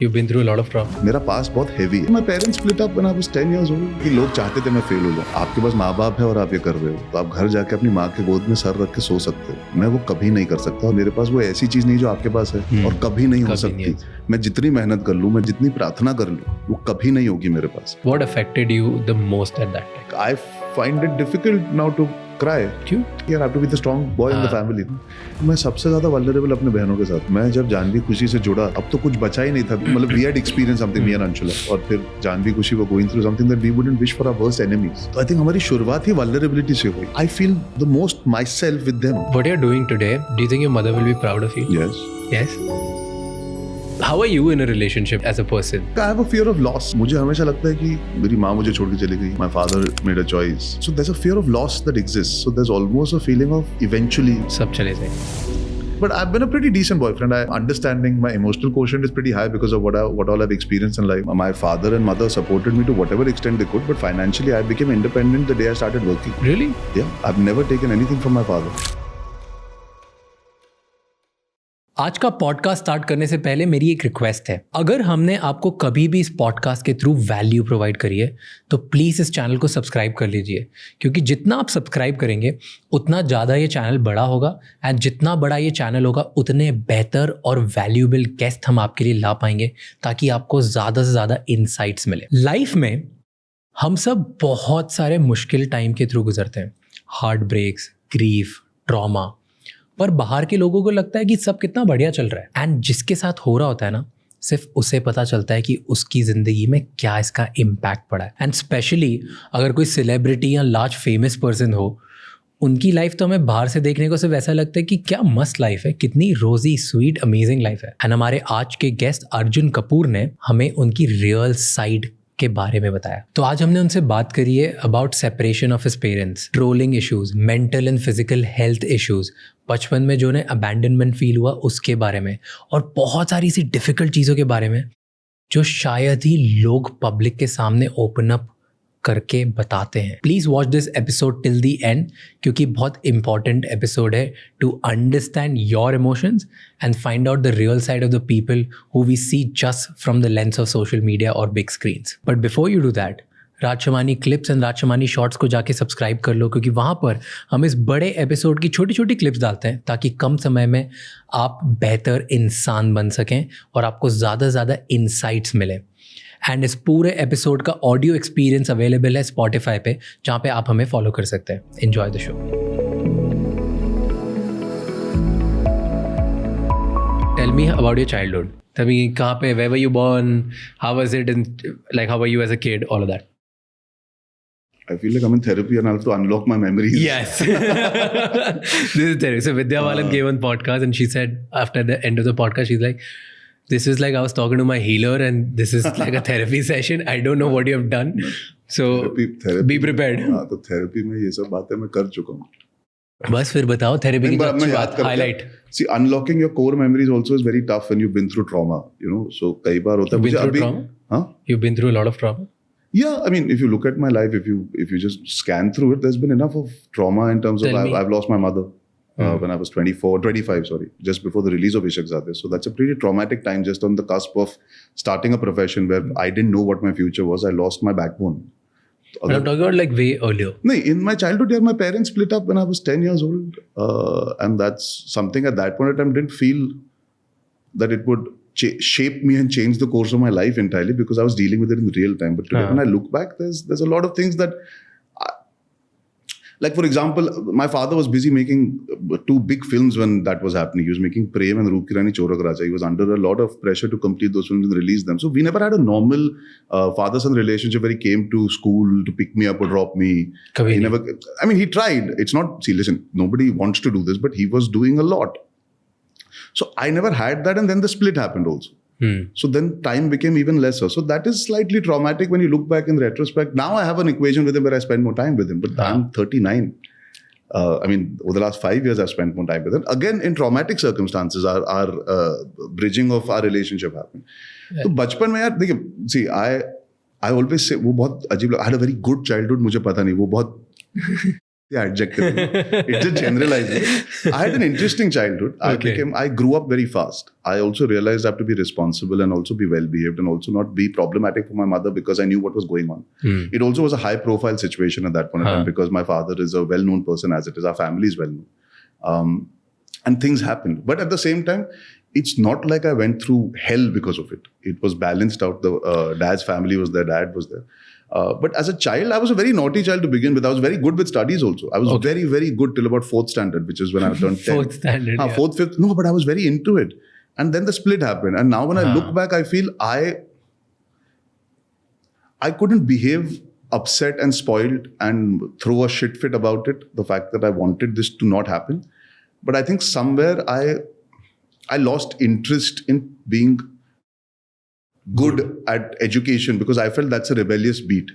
You've been through a lot of trauma. मेरा पास बहुत heavy है. My parents split up when I was 10 years old. कि लोग चाहते थे मैं फेल हो जाऊं. आपके पास माँ बाप है और आप ये कर रहे हो, तो आप घर जाके अपनी माँ के गोद में सर रख के सो सकते हो. मैं वो कभी नहीं कर सकता. मेरे पास वो ऐसी चीज नहीं जो आपके पास है और कभी नहीं हो सकती. मैं जितनी मेहनत कर लूं, मैं जितनी प्रार्थना कर लूं, वो कभी नहीं होगी मेरे पास. What affected you the most at that time? I find it difficult now to cry. क्यों? You have to be the strong boy in the family. मैं सबसे ज्यादा vulnerable अपने बहनों के साथ. मैं जब जानवी खुशी से जुड़ा, अब तो कुछ बचा ही नहीं था. मतलब we had experienced something, me and Anshula, और फिर जानवी खुशी were going through something that we wouldn't wish for our worst enemies. तो I think हमारी शुरुआत ही vulnerability से हुई. I feel the most myself with them. What you're doing today, do you think your mother will be proud of you? Yes. Yes? How are you in a relationship as a person? I have a fear of loss. मुझे हमेशा लगता है कि मेरी माँ मुझे छोड़ के चली गई. My father made a choice. So there's a fear of loss that exists. So there's almost a feeling of eventually. सब चले जाएंगे. But I've been a pretty decent boyfriend. I'm understanding. My emotional quotient is pretty high because of what all I've experienced in life. My father and mother supported me to whatever extent they could, but financially I became independent the day I started working. Really? Yeah. I've never taken anything from my father. आज का podcast start करने से पहले मेरी एक request है. अगर हमने आपको कभी भी इस पॉडकास्ट के थ्रू वैल्यू प्रोवाइड करी है तो प्लीज़ इस चैनल को सब्सक्राइब कर लीजिए, क्योंकि जितना आप सब्सक्राइब करेंगे उतना ज़्यादा ये चैनल बड़ा होगा, एंड जितना बड़ा ये चैनल होगा उतने बेहतर और वैल्यूएबल गेस्ट हम आपके लिए ला पाएंगे, ताकि आपको ज़्यादा से ज़्यादा इनसाइट्स मिले. लाइफ में हम सब बहुत सारे मुश्किल टाइम के थ्रू गुजरते हैं. Heartbreaks, grief, trauma. पर बाहर के लोगों को लगता है कि सब कितना बढ़िया चल रहा है, एंड जिसके साथ हो रहा होता है ना, सिर्फ उसे पता चलता है कि उसकी ज़िंदगी में क्या इसका इम्पैक्ट पड़ा है. एंड स्पेशली अगर कोई सेलिब्रिटी या लार्ज फेमस पर्सन हो, उनकी लाइफ तो हमें बाहर से देखने को सिर्फ ऐसा लगता है कि क्या मस्त लाइफ है, कितनी रोजी स्वीट अमेजिंग लाइफ है. एंड हमारे आज के गेस्ट अर्जुन कपूर ने हमें उनकी रियल साइड के बारे में बताया. तो आज हमने उनसे बात करी है about separation of his parents, trolling issues, mental and physical health issues, बचपन में जो उन्हें अबैंडनमेंट फील हुआ उसके बारे में, और बहुत सारी सी डिफ़िकल्ट चीज़ों के बारे में जो शायद ही लोग पब्लिक के सामने ओपन अप करके बताते हैं. Please watch this episode till the end, क्योंकि बहुत इंपॉर्टेंट एपिसोड है to understand your emotions and find out the real side of the people who we see just from the lens of social media और big screens. But before you do that, Rajshamani clips and Rajshamani shorts को जाके subscribe कर लो, क्योंकि वहाँ पर हम इस बड़े एपिसोड की छोटी छोटी क्लिप्स डालते हैं ताकि कम समय में आप बेहतर इंसान बन सकें और आपको ज़्यादा से ज़्यादा इंसाइट्स मिले. एंड इस पूरे एपिसोड का ऑडियो एक्सपीरियंस अवेलेबल है स्पॉटिफाई पे, जहाँ पे आप हमें फॉलो कर सकते हैं. Enjoy the show. Tell me about your childhood. तभी कहाँ पे, where were you born, how was it, like how were you as a kid, all of that. I feel like I'm in therapy and I have to unlock my memories. Yes. This is therapy. So Vidya Balan came on podcast and she said after the end of the podcast, she's like, this is like I was talking to my healer and this is like a therapy session. I don't know what you have done. So therapy, be prepared. हाँ, तो therapy में ये सब बातें मैं कर चुका हूँ. बस फिर बताओ थेरेपी की अच्छी बात, highlight. See, unlocking your core memories also is very tough when you've been through trauma, you know. So कई बार होता है मुझे अभी. हाँ? You've been through a lot of trauma. Yeah, I mean, if you look at my life, if you just scan through it, there's been enough of trauma in terms of I've lost my mother when I was 25, just before the release of Ishq Zadeh. So that's a pretty traumatic time, just on the cusp of starting a profession where I didn't know what my future was. I lost my backbone. But I'm talking about like way earlier. No, in my childhood, yeah, my parents split up when I was 10 years old, and that's something at that point in time didn't feel that it would shape me and change the course of my life entirely, because I was dealing with it in real time. But today, when I look back, there's a lot of things that, like for example, my father was busy making 2 big films when that was happening. He was making Prem and Roop Ki Rani Chorak Raja. He was under a lot of pressure to complete those films and release them. So we never had a normal father-son relationship where he came to school to pick me up or drop me. He never. I mean, he tried. It's not. See, listen. Nobody wants to do this, but he was doing a lot. So I never had that, and then the split happened also. So then time became even lesser. So that is slightly traumatic when you look back in retrospect. Now I have an equation with him where I spend more time with him, but I'm 39. I mean, over the last 5 years I've spent more time with him. Again, in traumatic circumstances, our bridging of our relationship happened. So बचपन में यार देखिए, see, I always say वो बहुत अजीब. I had a very good childhood. मुझे पता नहीं वो बहुत the adjective. It's just generalizing. I had an interesting childhood. Okay. I grew up very fast. I also realized I have to be responsible and also be well behaved and also not be problematic for my mother because I knew what was going on. It also was a high profile situation at that point in time because my father is a well known person as it is. Our family is well known. And things happened. But at the same time, it's not like I went through hell because of it. It was balanced out. The dad's family was there, dad was there. But as a child, I was a very naughty child to begin with. I was very good with studies also. I was very, very good till about 4th standard, which is when I turned 10. 4th standard, 4th, 5th. No, but I was very into it. And then the split happened. And now when I look back, I feel I couldn't behave upset and spoiled and throw a shit fit about it. The fact that I wanted this to not happen. But I think somewhere I lost interest in being good at education because I felt that's a rebellious beat.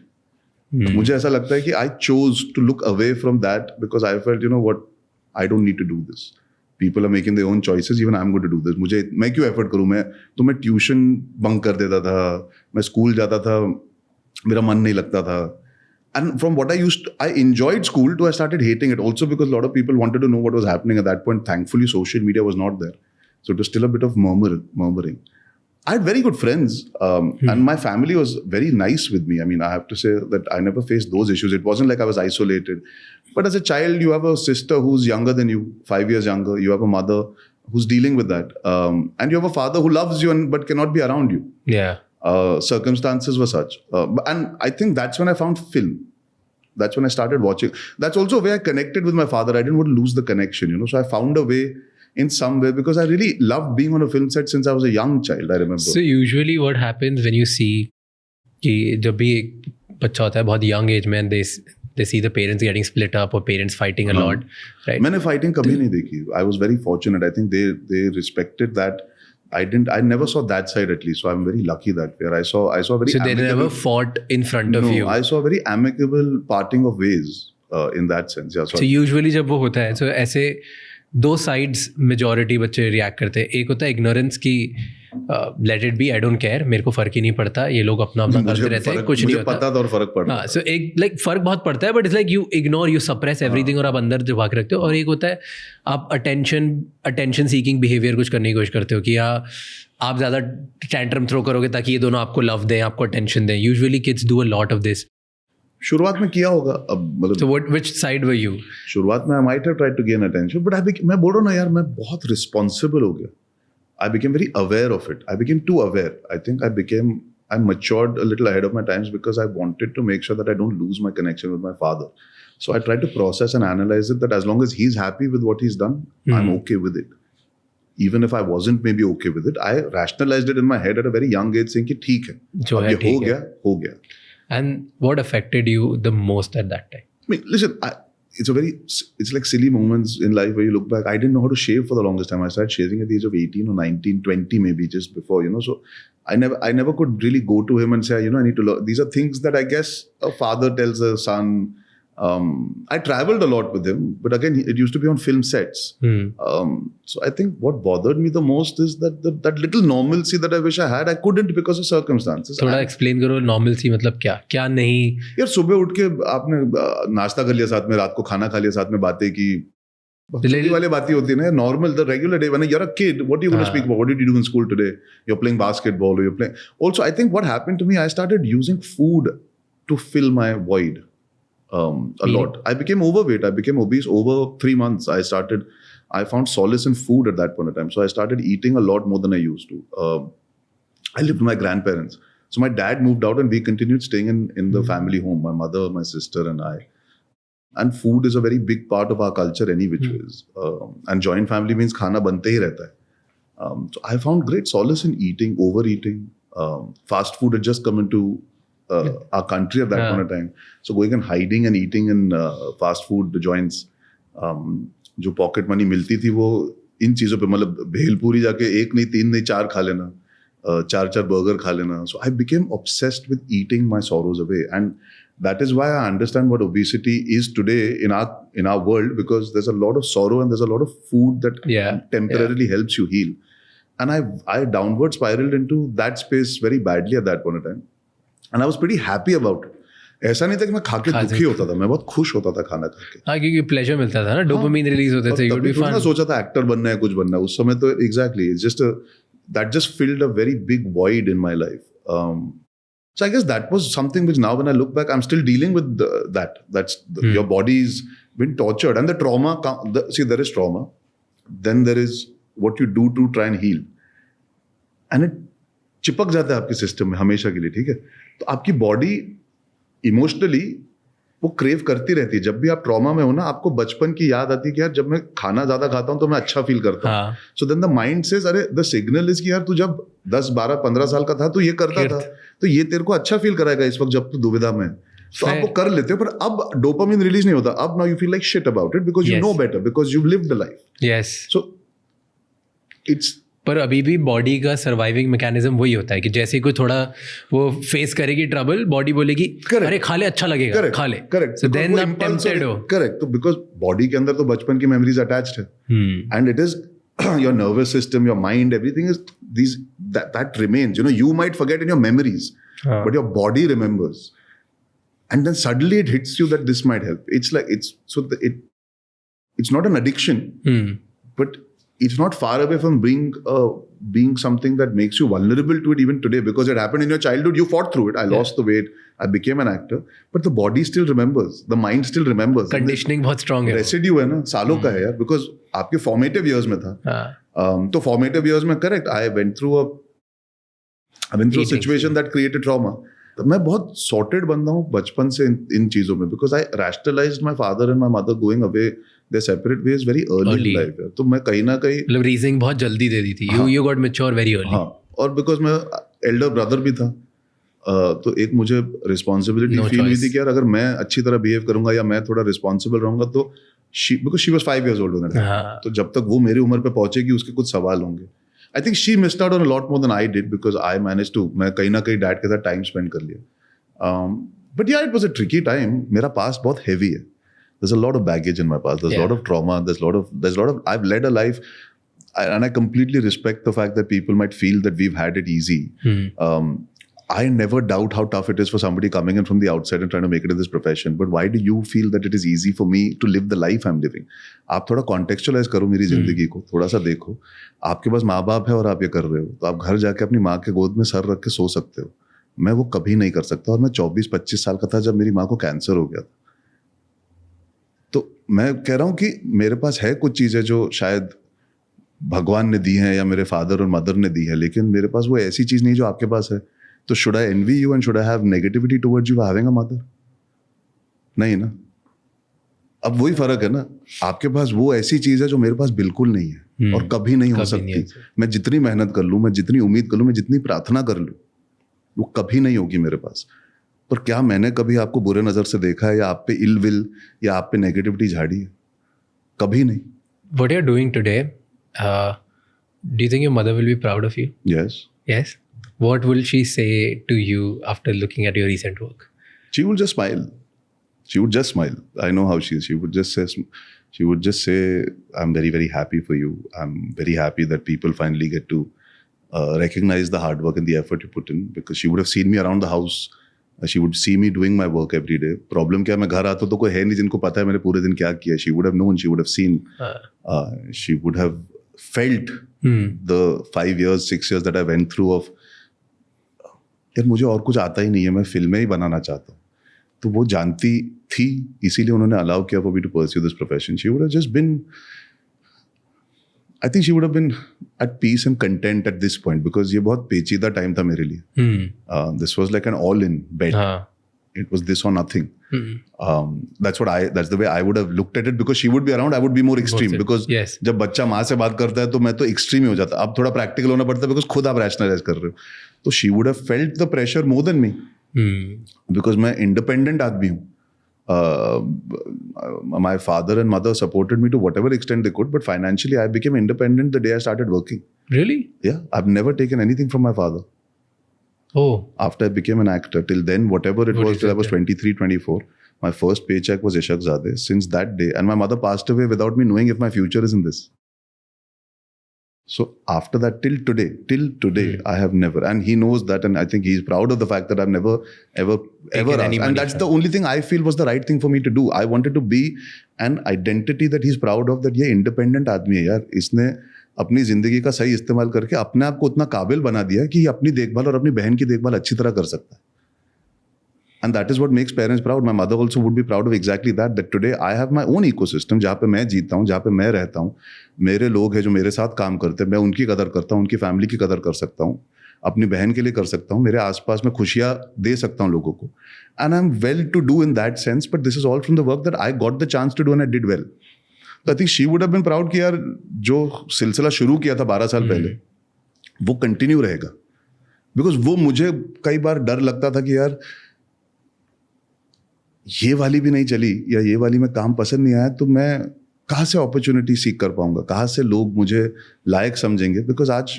मुझे ऐसा लगता है कि I chose to look away from that because I felt, you know what, I don't need to do this. People are making their own choices, even I'm going to do this. मैं क्यों effort करूँ? मैं tuition bunk कर देता था, मैं school जाता था, मेरा मन नहीं लगता था. And from what I enjoyed school to I started hating it also because a lot of people wanted to know what was happening at that point. Thankfully, social media was not there. So it was still a bit of murmuring. I had very good friends and my family was very nice with me. I mean, I have to say that I never faced those issues. It wasn't like I was isolated. But as a child, you have a sister who's younger than you, 5 years younger. You have a mother who's dealing with that. And you have a father who loves you but cannot be around you. Yeah. Circumstances were such. And I think that's when I found film. That's when I started watching. That's also where I connected with my father. I didn't want to lose the connection, you know. So I found a way in some way because I really loved being on a film set since I was a young child, I remember. So usually what happens when you see कि जब भी एक बच्चा होता है बहुत young age में and they see the parents getting split up or parents fighting a lot, right? मैंने fighting कभी नहीं देखी. I was very fortunate. I think they respected that. I never saw that side at least. So I'm very lucky that way. I saw very So they never fought in front of you. I saw a very amicable parting of ways in that sense. Yeah, so usually जब वो होता है, so ऐसे दो sides majority बच्चे react करते हैं. एक होता है ignorance की let it be, I don't care, मेरे को फर्क ही नहीं पड़ता, ये लोग अपना करते रहते हैं, कुछ नहीं होता. मुझे पता था और फर्क पड़ता. हाँ, so एक like फर्क बहुत पड़ता है, but it's like you ignore, you suppress everything और आप अंदर दबा के रखते हो. और एक होता है आप attention seeking behavior कुछ करने की कोशिश करते हो कि आप ज़्यादा tantrum throw करोगे ताकि ये दोनों आपको love दें, आपको attention दें. Usually kids do a lot of this. शुरुआत में किया होगा अब मतलब. So which side were you? शुरुआत में I might have tried to gain attention, but मैं बोल रहा हूँ ना यार, मैं बहुत responsible हो गया. I became very aware of it. I became too aware. I think I matured a little ahead of my times because I wanted to make sure that I don't lose my connection with my father. So I tried to process and analyze it that as long as he's happy with what he's done, I'm okay with it. Even if I wasn't maybe okay with it, I rationalized it in my head at a very young age saying कि ठीक है, अब ये हो गया. And what affected you the most at that time? I mean, listen, it's like silly moments in life where you look back. I didn't know how to shave for the longest time. I started shaving at the age of 18 or 19, 20 maybe just before, you know. So I never could really go to him and say, you know, I need to learn. These are things that I guess a father tells a son. I traveled a lot with him, but again, it used to be on film sets. So I think what bothered me the most is that little normalcy that I wish I had, I couldn't because of circumstances. थोड़ा explain करो normalcy मतलब क्या नहीं? यार सुबह उठ के आपने नाश्ता कर लिया साथ में, रात को खाना खा लिया साथ में, बातें की. वाली बातें होती है ना, normal, the regular day. When you're a kid, what are you going to speak about? What did you do in school today? You're playing basketball or you're playing. Also, I think what happened to me, I started using food to fill my void. A lot. I became overweight. I became obese over 3 months. I found solace in food at that point in time. So I started eating a lot more than I used to. I lived with my grandparents. So my dad moved out and we continued staying in the family home. My mother, my sister and I. And food is a very big part of our culture any which ways. And joint family means khana bante hi rehta hai. So I found great solace in eating, overeating. Fast food had just come into our country at that point of time. So going and hiding and eating in fast food joints, जो pocket money मिलती थी वो इन चीज़ों पे, मतलब भेलपूरी जाके 1 नहीं 3 नहीं 4 खा लेना, 4 बर्गर खा लेना. So I became obsessed with eating my sorrows away, and that is why I understand what obesity is today in our world, because there's a lot of sorrow and there's a lot of food that temporarily helps you heal. And I downward spiraled into that space very badly at that point of time. And I was pretty happy about it. ऐसा नहीं था कि मैं खा के दुखी होता था, मैं बहुत खुश होता था खाना खा के। हाँ, क्योंकि प्लेजर मिलता था ना, डोपामिन रिलीज होते थे, तभी थोड़ा ना सोचा था एक्टर बनना है, कुछ बनना है उस समय तो। Exactly, that just filled a very big void in my life. So I guess that was something which now when I look back, I'm still dealing with that. Your body's been tortured, and the trauma. See, there is trauma, then there is what you do to try and heal, and it चिपक जाता है आपके system में हमेशा के लिए, ठीक है? तो आपकी बॉडी इमोशनली वो क्रेव करती रहती है। जब भी आप ट्रॉमा में हो ना, आपको बचपन की याद आती है कि यार जब मैं खाना ज्यादा खाता हूं तो मैं अच्छा फील करता हूं। So then the mind says, अरे द सिग्नल इज कि यार तू जब 10, 12, 15 साल का था तो ये करता था, तो ये तेरे को अच्छा फील कराएगा इस वक्त जब तू दुविधा में है, तो आप वो कर लेते हो। पर अब डोपामिन रिलीज नहीं होता, अब now you feel like shit about it because you know better, because you lived the life. Yes. So it's, पर अभी भी बॉडी का सर्वाइविंग मैकेनिज्म वही होता है कि जैसे ही कोई थोड़ा वो फेस करेगी ट्रबल, बॉडी बोलेगी अरे खा ले, अच्छा लगेगा, खा ले। करेक्ट। सो देन आप टेम्प्टेड हो। करेक्ट। तो बिकॉज बॉडी के अंदर तो बचपन की मेमोरीज अटैच्ड है, and it is your nervous system, your mind, everything is that remains. You might forget in your memories, but your body remembers, and then suddenly it hits you that this might help. It's not an addiction, but it's not far away from being something that makes you vulnerable to it even today, because it happened in your childhood. You fought through it. I lost the weight. I became an actor, but the body still remembers. The mind still remembers. Conditioning बहुत strong है. Residue है ना, सालों का है यार, because आपके formative years में था. तो formative years में, correct, I went through a situation that created trauma. तो मैं बहुत sorted बंदा हूँ बचपन से इन चीजों में, because I rationalized my father and my mother going away their separate ways very early in life. तो मैं कहीं ना कहीं मतलब रीजनिंग बहुत जल्दी दे दी थी. You got mature very early. हाँ, और because मैं elder brother भी था, तो एक मुझे रिस्पॉन्सिबिलिटी फील हुई थी कि यार अगर मैं अच्छी तरह बिहेव करूंगा या मैं थोड़ा रिस्पॉन्सिबल रहूंगा तो because she was 5 years old when I, तो जब तक वो मेरी उम्र पे पहुंचेगी उसके कुछ सवाल होंगे. I think she missed out on a lot more than I did, because I manage to, मैं कहीं ना कहीं डैड के साथ टाइम स्पेंड कर लिया. बट या it was a tricky time. मेरा पास्ट बहुत हैवी है. there's a lot of baggage in my past, there's a lot of trauma, there's a lot of I've led a life, and I completely respect the fact that people might feel that we've had it easy. I never doubt how tough it is for somebody coming in from the outside and trying to make it in this profession. But why do you feel that it is easy for me to live the life I'm living? आप थोड़ा contextualize करो मेरी जिंदगी को, थोड़ा सा देखो. आपके पास माँ बाप है और आप ये कर रहे हो, तो आप घर जाके अपनी माँ के गोद में सर रख के सो सकते हो. मैं वो कभी नहीं कर सकता. और मैं 24-25 साल का था जब मेरी माँ को कैंसर हो गया था. तो मैं कह रहा हूँ कि मेरे पास है कुछ चीज़ें जो शायद भगवान ने दी हैं या मेरे फादर और मदर ने दी है, लेकिन मेरे पास वो ऐसी चीज़ नहीं जो आपके पास है. तो should I envy you and should I have negativity towards you having a mother? नहीं ना. अब वही फर्क है ना. आपके पास वो ऐसी चीज़ है जो मेरे पास बिल्कुल नहीं है और कभी नहीं हो सकती. मैं जितनी मेहनत कर लूँ, मैं जितनी उम्मीद कर लूँ, मैं जितनी प्रार्थना कर लूँ, वो कभी नहीं होगी मेरे पास. पर क्या मैंने कभी आपको बुरे नज़र से देखा है या आप पे इल विल या आप पे नेगेटिविटी झाड़ी है? कभी नहीं. What you're doing today, do you think your mother will be proud of you? Yes. Yes? What will she say to you after looking at your recent work? She will just smile. She would just smile. I know how she is. She would just say, I'm very, very happy for you. I'm very happy that people finally get to recognize the hard work and the effort you put in, because she would have seen me around the house. She would see me doing my work every day. Problem क्या, मैं घर आता तो कोई है नहीं जिनको पता है मैंने पूरे दिन क्या किया. She would have known. She would have seen. She would have felt the 5 years, 6 years that I went through of यार मुझे और कुछ आता ही नहीं है, मैं फिल्में ही बनाना चाहता हूँ. तो वो जानती थी, इसीलिए उन्होंने अलाउ किया for me to pursue this profession. She would have just been, I think she would have been at peace and content at this point, because ये बहुत पेचीदा टाइम था मेरे लिए. This was like an all-in bet. It was this or nothing. That's the way I would have looked at it, because she would be around, I would be more extreme. Because जब बच्चा माँ से बात करता है तो मैं तो extreme ही हो जाता. अब थोड़ा practical होना पड़ता है because खुद आप rationalize कर रहे हो. तो she would have felt the pressure more than me. Because मैं independent आदमी हूँ. My father and mother supported me to whatever extent they could, but financially I became independent the day I started working. Really? Yeah, I've never taken anything from my father. Oh. After I became an actor, till then, whatever it was, till I was 23, 24, my first paycheck was Ishaq Zadeh. Since that day, and my mother passed away without me knowing if my future is in this. So after that, till today, I have never, and he knows that, and I think he's proud of the fact that I've never ever any asked. And that's the only thing I feel was the right thing for me to do. I wanted to be an identity that he's proud of, that ये independent आदमी है यार, इसने अपनी जिंदगी का सही इस्तेमाल करके अपने आप को उतना काबिल बना दिया है कि ये अपनी देखभाल और अपनी बहन की देखभाल अच्छी तरह कर सकता है. And that is what makes parents proud. My mother also would be proud of exactly that today I have my own ecosystem जहाँ पे मैं जीता हूँ, जहाँ पे मैं रहता हूँ, मेरे लोग हैं जो मेरे साथ काम करते हैं, मैं उनकी कदर करता हूँ, उनकी फैमिली की कदर कर सकता हूँ, अपनी बहन के लिए कर सकता हूँ, मेरे आसपास में खुशियाँ दे सकता हूँ लोगों को. And I'm well to do in that sense, but this is all from the work that I got the chance to do and I did well. So I think she would have been proud कि यार जो सिलसिला शुरू किया था 12 साल पहले वो कंटिन्यू रहेगा. बिकॉज वो मुझे कई बार डर लगता था कि यार ये वाली भी नहीं चली या ये वाली में काम पसंद नहीं आया तो मैं कहाँ से अपॉर्चुनिटी सीख कर पाऊंगा, कहाँ से लोग मुझे लायक समझेंगे. बिकॉज आज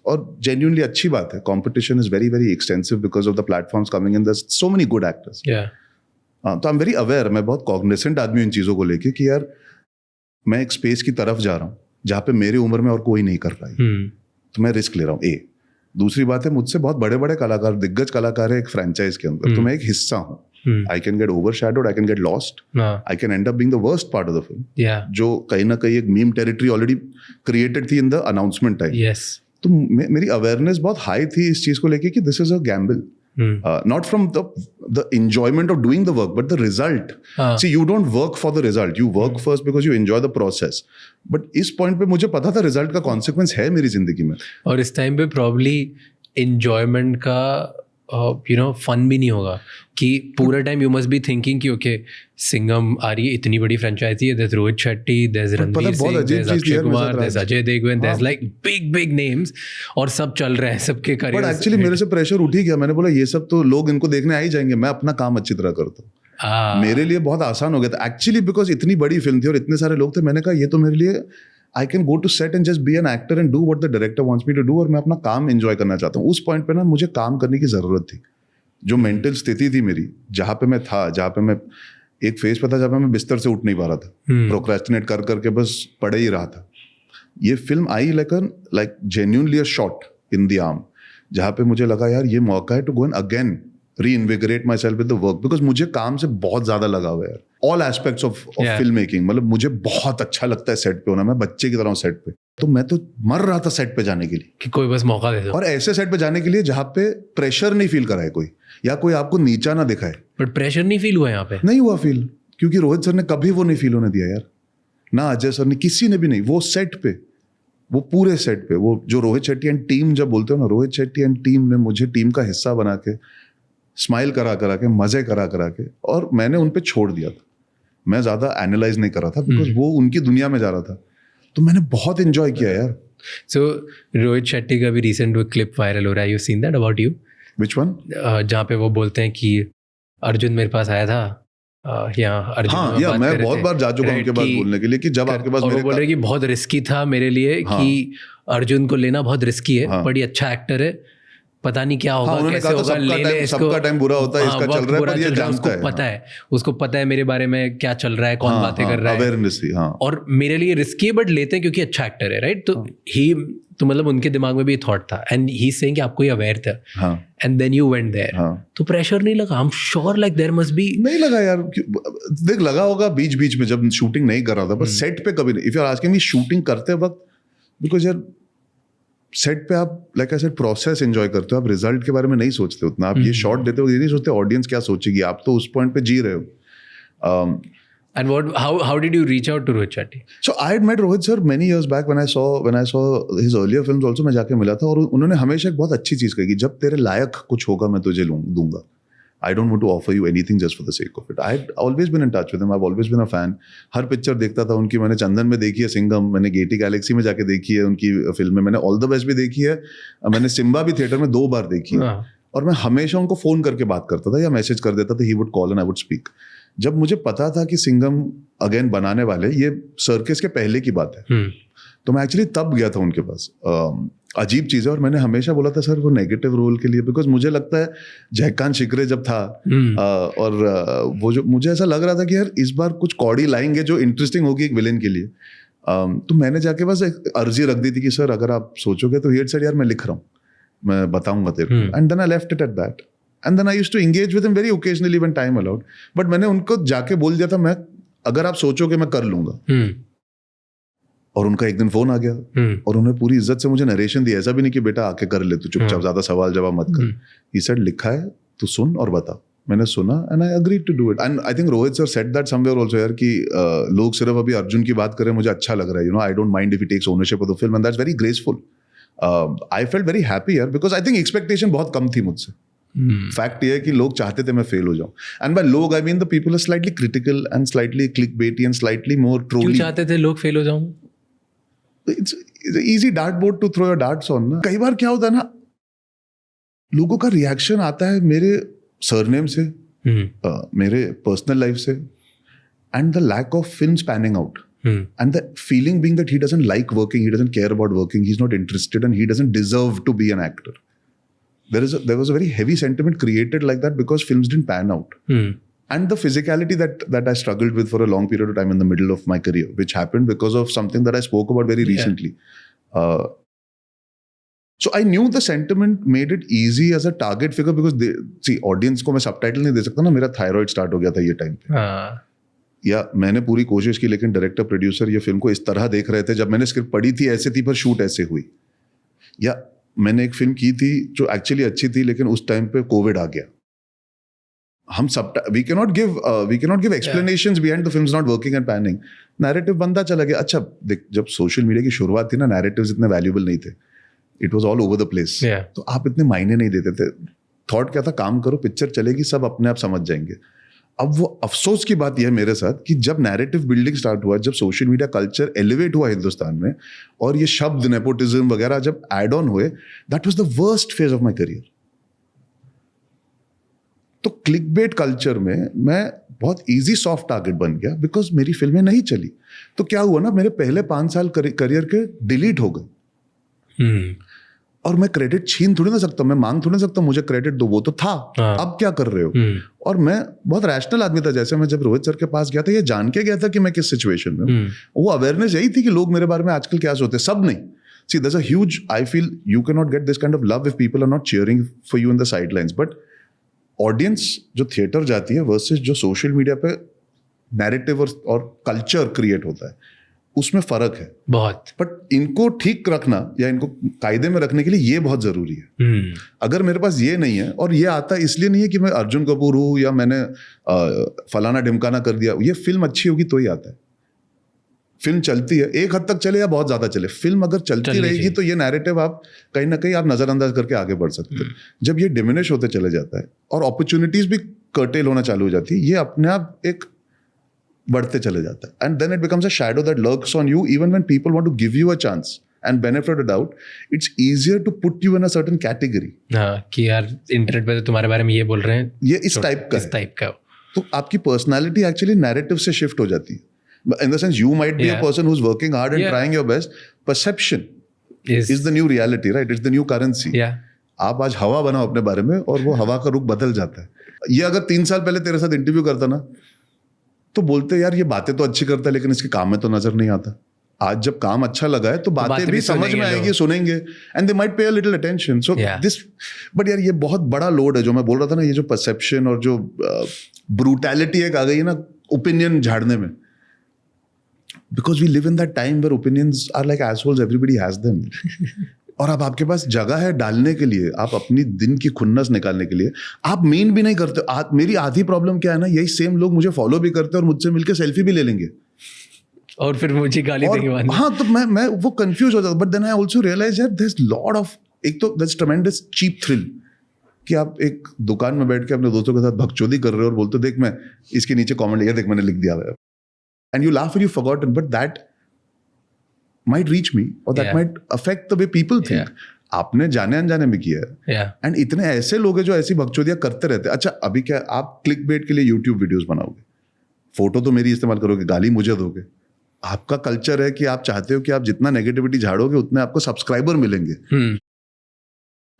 और जेन्युइनली अच्छी बात है, competition is very very extensive because of the platforms coming in, there so many good actors. तो आई एम वेरी अवेयर, मैं बहुत कॉग्निसेंट आदमी हूँ इन चीज़ों को लेके कि यार मैं एक स्पेस की तरफ जा रहा हूँ जहाँ पे मेरी उम्र में और कोई नहीं कर रहा है, तो मैं रिस्क ले रहा हूँ. दूसरी बात है, मुझसे बहुत बड़े बड़े कलाकार, दिग्गज कलाकार है एक फ्रेंचाइज के अंदर, तो मैं एक हिस्सा हूँ. I can get overshadowed, I can get lost, I can end up being the worst part of the film. जो कहीं ना कहीं एक मीम टेरिटरी ऑलरेडी क्रिएटेड थी इन द अनाउंसमेंट टाइम. तो मेरी अवेयरनेस बहुत हाई थी इस चीज को लेके कि this is a gamble, not from the enjoyment of doing the work but the result. See, you don't work for the result, you work first because you enjoy the process. But इस point पे मुझे पता था result का consequence है मेरी जिंदगी में. और इस टाइम पे प्रॉब्ली एंजॉयमेंट का फन भी नहीं होगा कि पूरा time you must be thinking कि ओके सिंघम आ रही है, इतनी बड़ी फ्रेंचाइजी है, there's Rohit Shetty, there's Ranveer Singh, there's Akshay Kumar, there's Ajay Devgan, there's like big names और सब चल रहे हैं, सबके करियर. बट एक्चुअली मेरे से प्रेशर उठ ही गया. मैंने बोला ये सब तो लोग इनको देखने आ ही जाएंगे, मैं अपना काम अच्छी तरह करता हूँ. मेरे लिए बहुत आसान हो गया था एक्चुअली, बिकॉज इतनी बड़ी फिल्म थी और इतने सारे लोग थे. मैंने कहा ये तो मेरे लिए I can go to set and just be an actor and do what the director wants me to do, और मैं अपना काम एंजॉय करना चाहता हूँ. उस पॉइंट पे ना मुझे काम करने की जरूरत थी. जो मेंटल स्थिति थी मेरी, जहाँ पे मैं था, जहाँ पे मैं एक फेज पे था जहाँ पे मैं बिस्तर से उठ नहीं पा रहा था, प्रोक्रेस्टिनेट कर करके बस पड़े ही रहा था. ये film I like genuinely a shot in the arm, जहाँ पे मुझे लगा यार ये मौका है to go and again reinvigorate myself with the work. Because मुझे काम से बहुत ज्यादा लगा हुआ है यार, all aspects of film making. मतलब मुझे बहुत अच्छा लगता है सेट पे होना, मैं बच्चे की तरह हूँ सेट पे. तो मैं तो मर रहा था सेट पे जाने के लिए कि कोई बस मौका दे दो, और ऐसे सेट पे जाने के लिए जहाँ पे प्रेशर नहीं फील कराए कोई, या कोई आपको नीचा ना दिखाए. बट प्रेशर नहीं फील हुआ यहाँ पे? नहीं हुआ फील, क्योंकि रोहित सर ने कभी वो नहीं फील होने दिया यार, ना अजय सर ने, किसी ने भी नहीं. वो सेट पे, वो पूरे सेट पे, वो जो रोहित शेट्टी एंड टीम जब बोलते हो ना, रोहित शेट्टी एंड टीम ने मुझे टीम का हिस्सा बना के, स्माइल करा के, मजे करा के, और मैंने उन पे छोड़ दिया था. मैं ज्यादा एनालाइज नहीं कर रहा था बिकॉज वो उनकी दुनिया में जा रहा था. तो मैंने बहुत एंजॉय किया यार. सो रोहित शेट्टी का भी रिसेंट वो क्लिप वायरल हो रहा है, you seen that about you? Which one? जहाँ पे वो बोलते हैं कि अर्जुन मेरे पास आया था, अर्जुन मैं बहुत बार जा चुका हूँ उनके पास बोलने के लिए कि जब आपके पास, और वो बोल रहे कि बहुत रिस्की था मेरे लिए कि अर्जुन को लेना बहुत रिस्की है, बट ये अच्छा एक्टर है, पता नहीं क्या होगा, कैसे होगा, ले ले इसको, सबका टाइम बुरा होता है, इसका चल रहा है, पर ये जानता है, उसको पता है मेरे बारे में क्या चल रहा है, कौन बातें कर रहा है, अवेयरनेस थी. और मेरे लिए रिस्की है बट लेते हैं क्योंकि अच्छा एक्टर है, राइट? तो मतलब उनके दिमाग में भी थॉट था, एंड ही सेइंग कि आपको ये अवेयर था, and then you went there. तो प्रेशर नहीं लगा? I am sure like there must be. नहीं लगा यार, देख लगा होगा बीच में जब शूटिंग नहीं कर रहा था, पर सेट पे कभी नहीं. If you are asking me shooting करते वक्त, बिकॉज यार सेट पे आप like I said process enjoy करते हो, आप रिजल्ट के बारे में नहीं सोचते उतना. आप ये शॉट देते हो, ये नहीं सोचते ऑडियंस क्या सोचेगी, आप तो उस पॉइंट पे जी रहे हो. And how did you reach out to Rohit Shetty? So I had met Rohit sir many years back when I saw his earlier films also. मैं जाके मिला था और उन्होंने हमेशा एक बहुत अच्छी चीज़ कही कि जब तेरे लायक कुछ होगा मैं तुझे दूंगा. I don't want to offer you anything just for the sake of it. I had always been in touch with him. I've always been a fan. Her picture देखता था उनकी. मैंने चंदन में देखी है सिंघम, मैंने गेटी गैलेक्सी में जाके देखी है उनकी फिल्म में, मैंने ऑल द बेस्ट भी देखी है, मैंने सिम्बा भी थिएटर में 2 बार देखी है. और मैं हमेशा उनको फ़ोन करके बात करता था या मैसेज कर देता था. He would call and I would speak. जब मुझे पता था कि सिंघम अगेन बनाने वाले, ये सर्कस के पहले की बात है, तो मैं एक्चुअली तब गया था उनके पास. अजीब चीज़ है, और मैंने हमेशा बोला था सर वो नेगेटिव रोल के लिए, बिकॉज मुझे लगता है जयकांत शिकरे जब था और वो जो मुझे ऐसा लग रहा था कि यार इस बार कुछ कौड़ी लाएंगे जो इंटरेस्टिंग होगी एक विलेन के लिए. तो मैंने जाके बस एक अर्जी रख दी थी कि सर अगर आप सोचोगे तो ही सेड यार मैं लिख रहा हूँ, मैं बताऊंगा तेरे को, and then I left it at that, and then I used to engage with him very occasionally when time allowed, but मैंने उनको जाके बोल दिया था मैं अगर आप सोचोगे मैं कर लूंगा, और उनका एक दिन फोन आ गया और उन्होंने पूरी इज्जत से मुझे नरेशन दी, ऐसा भी नहीं कि बेटा आके कर ले तू चुपचाप, ज्यादा सवाल जवाब मत कर, ही सेड लिखा है तू सुन और बता, मैंने सुना and I agreed to do it, and I think Rohit sir said that somewhere also यार कि लोग सिर्फ अभी अर्जुन की बात करें मुझे अच्छा लग रहा है, you know I don't mind if he takes ownership of the film, and that's very graceful, I felt very happy यार, बिकॉज आई थिंक एक्सपेक्टेशन बहुत कम थी मुझसे, फैक्ट ये है कि लोग चाहते थे मैं फेल हो जाऊं, एंड बाय लोग I mean the people are slightly critical and slightly clickbaity and slightly more trolly. क्यों चाहते थे लोग फेल हो जाऊं? It's easy dartboard to throw your darts on ना। कई बार क्या होता है ना, लोगों का रिएक्शन आता है मेरे सरनेम से, मेरे पर्सनल लाइफ से, and the lack of films panning out, and the feeling being that he doesn't like working, he doesn't care about working, he is not interested and he doesn't deserve to be an actor. There was a very heavy sentiment created like that because films didn't pan out. And the physicality that I struggled with for a long period of time in the middle of my career, which happened because of something that I spoke about very recently. So I knew the sentiment made it easy as a target figure because audience को मैं subtitle नहीं दे सकता ना, मेरा thyroid start हो गया था ये time पे. या मैंने पूरी कोशिश की लेकिन डायरेक्टर प्रोड्यूसर ये फिल्म को इस तरह देख रहे थे, जब मैंने स्क्रिप्ट पढ़ी थी ऐसे थी पर शूट ऐसे हुई. या मैंने एक फिल्म की थी जो एक्चुअली अच्छी थी लेकिन उस टाइम पे कोविड आ गया. हम सब we can not give explanations behind the films not working and panning. Narrative बनता चला गया. अच्छा देख, जब सोशल मीडिया की शुरुआत थी ना, नैरेटिव्स इतने वैल्यूएबल नहीं थे. It was all over the place. तो आप इतने मायने नहीं देते थे. थॉट क्या था, काम करो, पिक्चर चलेगी, सब अपने आप समझ जाएंगे. अब वो अफसोस की बात यह है मेरे साथ कि जब नैरेटिव बिल्डिंग स्टार्ट हुआ, जब सोशल मीडिया कल्चर एलिवेट हुआ हिंदुस्तान में और ये शब्द नेपोटिज्म वगैरह जब एड ऑन हुए, that was the worst phase of my career. तो क्लिकबेट कल्चर में मैं बहुत इजी सॉफ्ट टारगेट बन गया बिकॉज मेरी फिल्में नहीं चली. तो क्या हुआ ना, मेरे पहले 5 साल करियर के डिलीट हो गए. और मैं क्रेडिट छीन थोड़ी ना सकता, मैं मांग थोड़ी ना सकता मुझे क्रेडिट दो, वो तो था. अब क्या कर रहे हो? और मैं बहुत रैशनल आदमी था. जैसे मैं जब रोहित सर के पास गया था, ये जान के गया था कि मैं किस सिचुएशन में हूँ. वो अवेयरनेस यही थी कि लोग मेरे बारे में आजकल क्या सोचते हैं. सब नहीं. See, there's a huge, I feel you cannot get this kind of love if people are not cheering for you in the sidelines. But audience जो थिएटर जाती है वर्सेस जो सोशल मीडिया पे नैरेटिव और कल्चर क्रिएट होता है, उसमें फर्क है बहुत. बट इनको ठीक रखना या इनको कायदे में रखने के लिए ये बहुत जरूरी है. अगर मेरे पास ये नहीं है, और ये आता इसलिए नहीं है कि मैं अर्जुन कपूर हूं या मैंने फलाना ढिमकाना कर दिया. ये फिल्म अच्छी होगी तो ही आता है. फिल्म चलती है, एक हद तक चले या बहुत ज्यादा चले, फिल्म अगर चलती रहेगी तो ये नैरेटिव आप कहीं ना कहीं आप नजरअंदाज करके आगे बढ़ सकते हैं. जब ये डिमिनिश होते चले जाता है और अपॉर्चुनिटीज भी कर्टेल होना चालू हो जाती है, ये अपने आप एक बढ़ते चले जाता है. And then it becomes a shadow that lurks on you even when people want to give you a chance and benefit of the doubt. It's easier to put you in a certain category. कि यार internet पे तो तुम्हारे बारे में ये बोल रहे हैं, ये इस टाइप का. तो आपकी पर्सनैलिटी एक्चुअली नैरेटिव से शिफ्ट हो जाती है. In the sense, you might be a person who's working hard and trying your best. Perception is the new reality, right? It's the new currency. आप आज हवा बनाओ अपने बारे में और वो हवा का रुख बदल जाता है. ये अगर 3 साल पहले तेरे साथ इंटरव्यू करता ना, तो बोलते यार ये बातें तो अच्छी करता है लेकिन इसके काम में तो नजर नहीं आता. आज जब काम अच्छा लगा है तो बातें भी समझ में आएगी, सुनेंगे, एंड दे माइट पे a little attention. So this, but यार ये बहुत बड़ा लोड है जो मैं बोल रहा था ना, ये जो परसेप्शन और जो ब्रूटैलिटी एक आ गई है ना ओपिनियन झाड़ने में. Because we live in that time where opinions are like assholes, everybody has them. और अब आपके पास जगह है डालने के लिए, आप अपनी दिन की खुन्नस निकालने के लिए. आप मीन भी नहीं करते. मेरी आधी प्रॉब्लम क्या है ना, यही सेम लोग मुझे फॉलो भी करते हैं और मुझसे मिलकर सेल्फी भी ले लेंगे और फिर मुझे गाली देंगे. हाँ, तो मैं वो कंफ्यूज हो जाता. But then I also realise that there is lot of, एक तो दैट्स ट्रेमेंडस चीप थ्रिल कि आप एक दुकान में बैठ के अपने दोस्तों के साथ भगचोदी कर रहे हो और बोलते देख मैं इसके नीचे कॉमेंट लिखा, देख मैंने लिख दिया है. And you laugh and you've forgotten, but that might reach me or that might affect the way people think. आपने जाने अनजाने में किया है. एंड इतने ऐसे लोग हैं जो ऐसी भगचोदियां करते रहते हैं. अच्छा अभी क्या, आप क्लिक बेट के लिए यूट्यूब वीडियोस बनाओगे, फोटो तो मेरी इस्तेमाल करोगे, गाली मुझे दोगे. आपका कल्चर है कि आप चाहते हो कि आप जितना नेगेटिविटी झाड़ोगे उतने आपको सब्सक्राइबर मिलेंगे.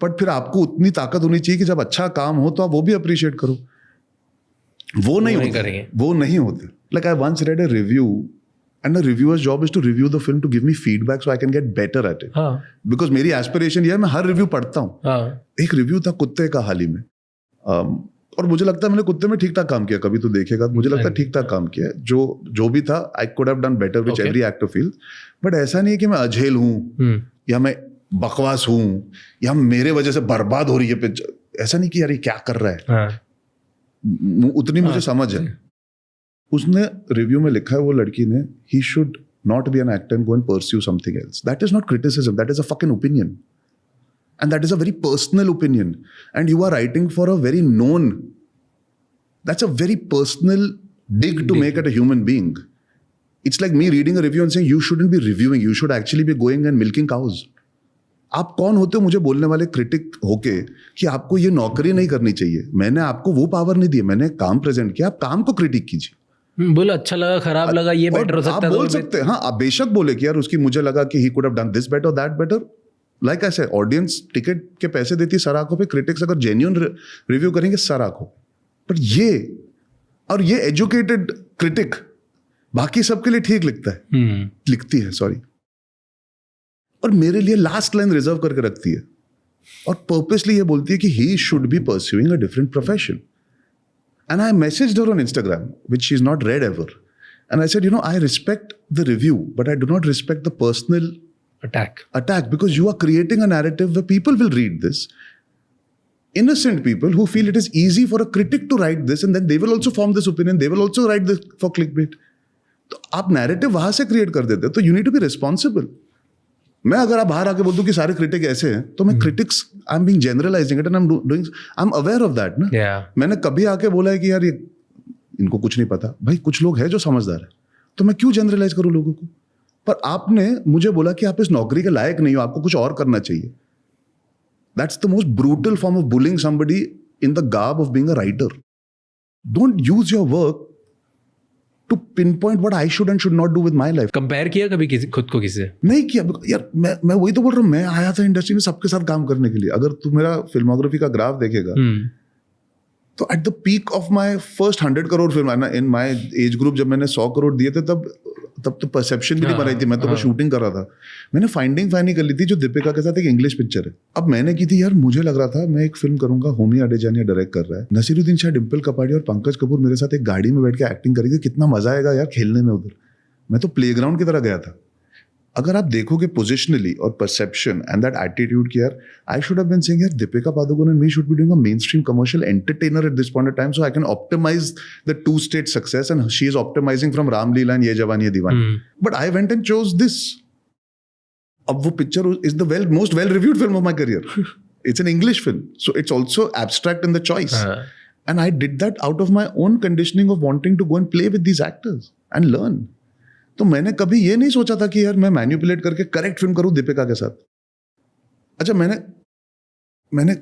बट फिर आपको उतनी ताकत होनी चाहिए कि जब अच्छा काम हो तो आप वो भी अप्रिशिएट करो. वो नहीं होते. Like I once read a review And the reviewer's job is to review the film to give me feedback so I can get better at it. हाँ Because मेरी aspiration ये है, मैं हर रिव्यू पढ़ता हूँ. हाँ एक रिव्यू था कुत्ते का हाल ही में, और मुझे लगता है मैंने कुत्ते में ठीक ठाक काम किया. कभी तो देखेगा, मुझे लगता है ठीक ठाक काम किया. जो भी था आई could have done better, which every actor feel. But ऐसा नहीं है कि मैं अझेल हूँ या मैं बकवास हूँ या मेरे वजह से बर्बाद हो रही है पिक्चर. ऐसा नहीं कि यार ये क्या कर रहा है. हाँ उतनी मुझे समझ है. उसने रिव्यू में लिखा है, वो लड़की ने, he should not be an actor and go and pursue something else. That is not criticism, that is a fucking opinion. And that is a very personal opinion. And you are writing for a very known, that's a very personal dig to make at a human being. It's like me reading a review and saying, you shouldn't be reviewing, you should actually be going and milking cows. आप कौन होते हो मुझे बोलने वाले critic होके कि आपको ये नौकरी नहीं करनी चाहिए. मैंने आपको वो पावर नहीं दी, मैंने काम प्रेजेंट किया, आप काम को क्रिटिक कीजिए. बोलो अच्छा लगा, खराब लगा, ये बेटर हो सकता है. आप बोल सकते हैं, हाँ आप बेशक बोले कि यार उसकी मुझे लगा कि he could have done this better, that better. Like ऐसे ऑडियंस टिकट के पैसे देती है सर आंखों पे, क्रिटिक्स अगर जेन्युइन रिव्यू करेंगे सर आंखों. बट ये एजुकेटेड क्रिटिक बाकी सबके लिए ठीक लिखता है, लिखती है सॉरी, और मेरे लिए लास्ट लाइन रिजर्व करके रखती है और पर्पसली ये बोलती है कि he should be pursuing a different profession. And I messaged her on Instagram which she is not red ever, and I said I respect the review but I do not respect the personal attack because you are creating a narrative where people will read this, innocent people who feel it is easy for a critic to write this and then they will also form this opinion, they will also write this for clickbait. तो आप narrative वहां से create कर देते हो, तो you need to be responsible. मैं अगर आप बाहर आके बोल दूं कि सारे क्रिटिक ऐसे हैं, तो मैं critics I'm being generalizing it and I'm aware of that ना. मैंने कभी आके बोला है कि यार ये इनको कुछ नहीं पता. भाई कुछ लोग हैं जो समझदार है, तो मैं क्यों जनरलाइज करूं लोगों को. पर आपने मुझे बोला कि आप इस नौकरी के लायक नहीं हो, आपको कुछ और करना चाहिए. That's the most brutal form of bullying somebody in the garb of being a writer. Don't use your work to pinpoint what I should and should not do with my life. Compare किया कभी खुद को किसी से? नहीं किया यार. मैं वही तो बोल रहा हूँ, मैं आया था इंडस्ट्री में सबके साथ काम करने के लिए. अगर तू मेरा फिल्मोग्राफी का ग्राफ देखेगा तो at the peak of my first 100 crore film in my age group, जब मैंने 100 करोड़ दिए थे, तब तो परसेप्शन भी नहीं बनाई थी. मैं तो बस शूटिंग कर रहा था. मैंने फाइंडिंग फाइनी कर ली थी जो दीपिका के साथ एक इंग्लिश पिक्चर है. अब मैंने की थी यार, मुझे लग रहा था मैं एक फिल्म करूंगा, होमी अडेजानिया डायरेक्ट कर रहा है, नसीरुद्दीन शाह, डिम्पल कपाड़ी और पंकज कपूर मेरे साथ एक गाड़ी में बैठ के एक्टिंग करेंगे, कितना मजा आएगा यार खेलने में उधर. मैं तो प्लेग्राउंड की तरह गया था. अगर आप देखोगे पोजिशनली और परसेप्शन एंड दैट एटीट्यूड की, यार I should have been saying यार Deepika Padukone and me should be doing a mainstream commercial entertainer at this point of time, so I can optimise the two state success and she is optimising from Ramleela and Yeh Jawaani Hai Deewani. But I went and chose this. अब वो picture is the most well reviewed film of my career. It's an English film, so it's also abstract in the choice. And I did that out of my own conditioning of wanting to go and play with these actors and learn. तो मैंने कभी ये नहीं सोचा था कि यार मैं मैनिपुलेट करके करेक्ट फिल्म करूं दीपिका के साथ. अच्छा, मैंने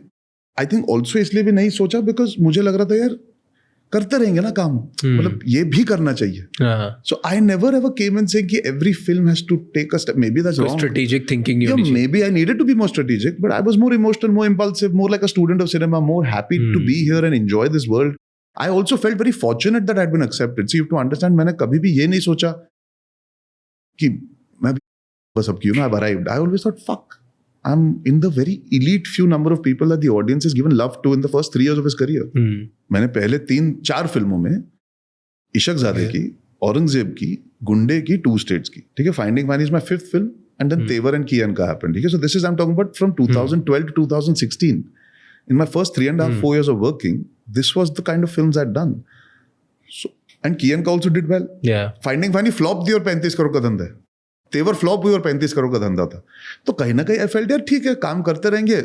आई थिंक ऑल्सो इसलिए भी नहीं सोचा बिकॉज मुझे लग रहा था यार करते रहेंगे ना काम, मतलब ये भी करना चाहिए. So I never ever came and say कि every film has to take a step. Maybe that's wrong. Strategic thinking नहीं होनी चाहिए. Maybe I needed to be more strategic, but I was more emotional, more impulsive, more like a student of cinema, more happy to be here and enjoy this world. I also felt very fortunate that I had been accepted. So you have to understand, मैंने कभी भी ये नहीं सोचा कि मैं बस अब क्यों ना arrived. I always thought fuck, I am in the very elite few number of people that the audience has given love to in the first 3 years of his career. मैंने पहले 3-4 फिल्मों में इशकजादे की, औरंगजेब की, गुंडे की, 2 States की, ठीक है, finding Fanny is my 5th film and then Tevar and कियान का happened, ठीक है. So this is I'm talking about from 2012 to 2016. In my first 3.5-4 years of working, this was the kind of films I'd done. So and कियान का also did well. Finding Fanny flop थी और 35 करोड़ का धंधा है. तेवर फ्लॉप हुई और 35 करोड़ का धंधा था. तो कहीं ना कहीं आई फेल्ट यार ठीक है, काम करते रहेंगे,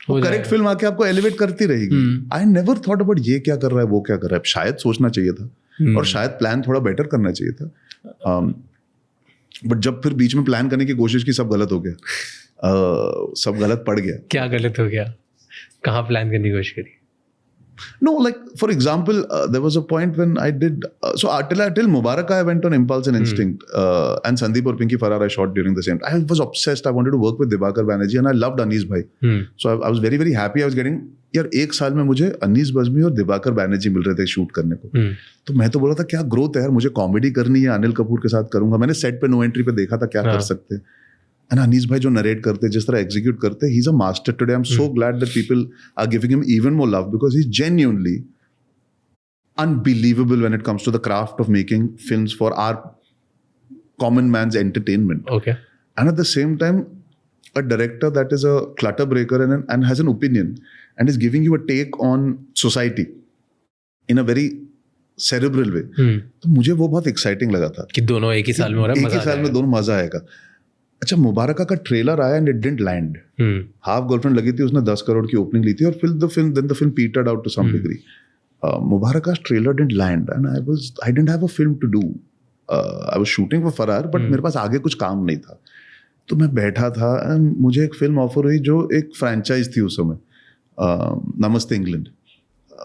करेक्ट फिल्म आके आपको एलिवेट करती रहेगी. आई नेवर थॉट अबाउट ये क्या कर रहा है, वो क्या कर रहा है. शायद सोचना चाहिए था और शायद प्लान थोड़ा बेटर करना चाहिए था. बट जब फिर बीच में प्लान करने की कोशिश की, सब गलत हो गया. सब गलत पड़ गया. क्या गलत हो गया? कहाँ प्लान करने की कोशिश करी? No, like for example, there was a point when I did till Mubarak I went on impulse and instinct, and Sandeep or Pinky Farrar I shot during the same. I was obsessed. I wanted to work with Dibakar Banerjee and I loved Anees bhai. So I was very very happy. I was getting यार 1 साल में मुझे अनीस बज्मी और दिवाकर बैनर्जी मिल रहे थे shoot करने को। तो मैं तो बोला था क्या ग्रोथ है यार, मुझे कॉमेडी करनी है, अनिल कपूर के साथ करूंगा। मैंने सेट पे नो एंट्री पे देखा था क्या कर सकते हैं, एंड अनीस भाई जो नरेट करते, जिस तरह एग्जीक्यूट करते, he is a master today. I am so glad that people are giving him even more love because he is genuinely unbelievable when it comes to the craft of making films for our common man's entertainment. Okay. And at the same time, a director that is a clutter breaker and has an opinion and is giving you a take on society in a very cerebral way. तो मुझे वो बहुत exciting लगा था कि दोनों एक ही साल में हो रहा है, एक ही साल में दोनों मजा आएगा। अच्छा, मुबारका का ट्रेलर आया and it didn't land. Half girlfriend लगी थी, उसने 10 करोड़ की ओपनिंग ली थी और फिर the film petered out to some degree. Mubaraka's trailer didn't land and I didn't have a film to do. I was shooting for Farrar but मेरे पास आगे कुछ काम नहीं था। तो मैं बैठा था and मुझे एक फिल्म ऑफर हुई जो एक फ्रेंचाइज थी उस समय, नमस्ते इंग्लैंड।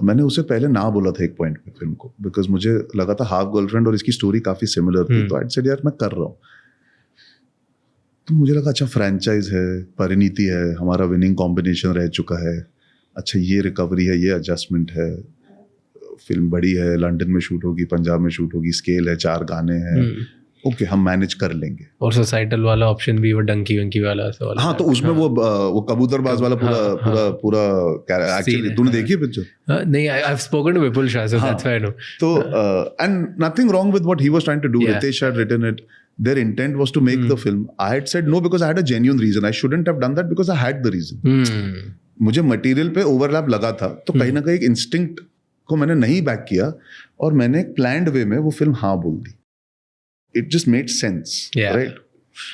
मैंने उसे पहले ना बोला था एक पॉइंट पे फिल्म को, बिकॉज मुझे लगा था हाफ गर्लफ्रेंड और इसकी स्टोरी काफी सिमिलर थी, तो आई सेड यार मैं कर रहा हूँ। तो मुझे लगा अच्छा फ्रेंचाइज है, परिणीति है, हमारा विनिंग कॉम्बिनेशन रह चुका है, अच्छा ये रिकवरी है, ये एडजस्टमेंट है, फिल्म बड़ी है, लंदन में शूट होगी, पंजाब में शूट होगी, स्केल है, 4 गाने हैं, ओके हम मैनेज कर लेंगे। और सोसाइटल वाला ऑप्शन भी वो डंकी वंकी वाला वाला हाँ, तो उसमें वो कबूतरबाज वाला पूरा एक्चुअली तूने देखी है पिक्चर? नहीं, I have spoken to Vipul Shah, so that's why I know. तो and nothing wrong with what he was trying to do, Ritesh had written it, their intent was to make the film. I had said no because I had a genuine reason. I shouldn't have done that because I had the reason. मुझे material पे overlap लगा था, तो कहीं ना कहीं एक instinct को मैंने नहीं बैक किया और मैंने एक प्लान्ड वे में वो फिल्म हाँ बोल दी। It just made sense, right?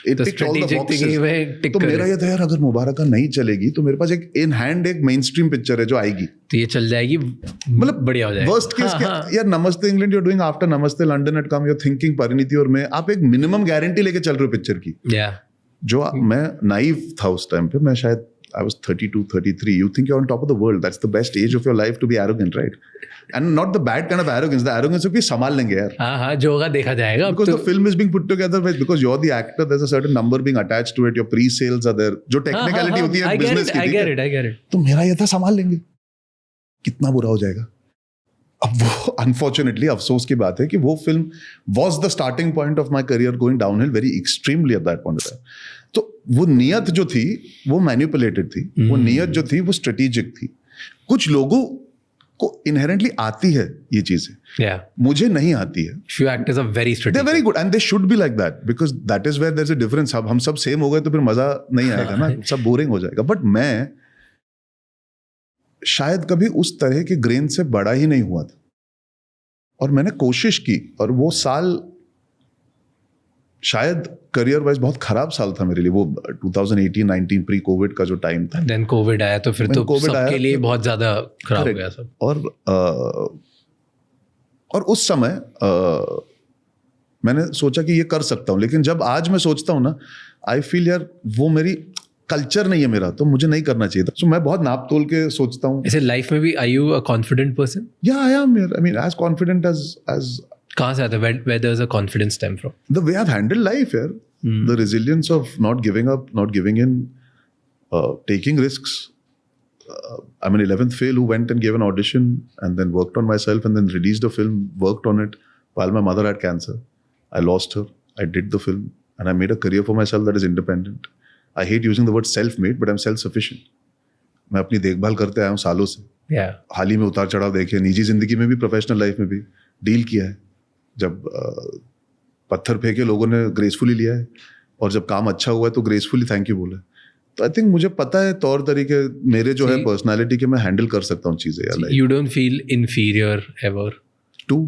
It ticked all the boxes. तो मेरा ये था यार अगर मुबारका नहीं चलेगी तो मेरे पास एक इन हैंड एक मेन स्ट्रीम पिक्चर है जो आएगी, तो ये चल जाएगी, मतलब बढ़िया हो जाएगा। वर्स्ट केस यार Namaste England you are doing after Namaste London at come, you are thinking Parineeti और मैं, आप एक मिनिमम गारंटी लेके चल रहे हो पिक्चर की। जो मैं नाइव था उस टाइम पे, मैं शायद I was 32, 33. You think you're on top of the world. That's the best age of your life to be arrogant, right? And not the bad kind of arrogance. The arrogance of कि संभाल लेंगे यार। हाँ, जो होगा देखा जाएगा। Because the film is being put together because you're the actor. There's a certain number being attached to it. Your pre-sales are there. जो technicality होती है business की। I get it. तो मेरा ये था संभाल लेंगे। कितना बुरा हो जाएगा? अब वो unfortunately अफसोस की बात है कि वो film was the starting point of my career going downhill very extremely at that point of time. तो वो नियत जो थी वो मैनिपुलेटेड थी, वो नियत जो थी वो स्ट्रेटेजिक थी। कुछ लोगों को इनहेरेंटली आती है ये चीजें, मुझे नहीं आती है। Few actors are very strategic. They're very good and they should be like that because that is where there's a difference. अब हम सब सेम हो गए तो फिर मजा नहीं आएगा ना, सब बोरिंग हो जाएगा। बट मैं शायद कभी उस तरह के ग्रेन से बड़ा ही नहीं हुआ था और मैंने कोशिश की, और वो साल शायद करियर वाइज बहुत खराब साल था मेरे लिए, वो 2018-19 प्री कोविड का जो टाइम था। देन कोविड आया तो फिर तो सबके लिए बहुत ज्यादा खराब हो गया सब। और उस समय मैंने सोचा कि ये कर सकता हूँ, लेकिन जब आज मैं सोचता हूँ ना, आई फील यार वो मेरी कल्चर नहीं है मेरा, तो मुझे नहीं करना चाहिए था। तो मैं बहुत नाप तोल के सोचता हूँ। ऐसे लाइफ में भी are you a confident person? या I am, I mean as confident as कहाँ से आता है? Where does the confidence stem from? The way I've handled life here, the resilience of not giving up, not giving in, taking risks. I'm an 11th fail who went and gave an audition and then worked on myself and then released a film, worked on it while my mother had cancer. I lost her. I did the film and I made a career for myself that is independent. I hate using the word self-made, but I'm self-sufficient. मैं अपनी देखभाल करते आया हूँ सालों से। हाल ही में उतार चढ़ाव देखे, निजी जिंदगी में भी, प्रोफेशनल लाइफ में भी डील किया है। जब पत्थर फेंके लोगों ने ग्रेसफुली लिया है, और जब काम अच्छा हुआ है तो ग्रेसफुली थैंक यू बोला है। तो आई थिंक मुझे पता है तौर तरीके मेरे जो है पर्सनालिटी के, मैं हैंडल कर सकता हूँ चीजें यार। You don't feel inferior ever to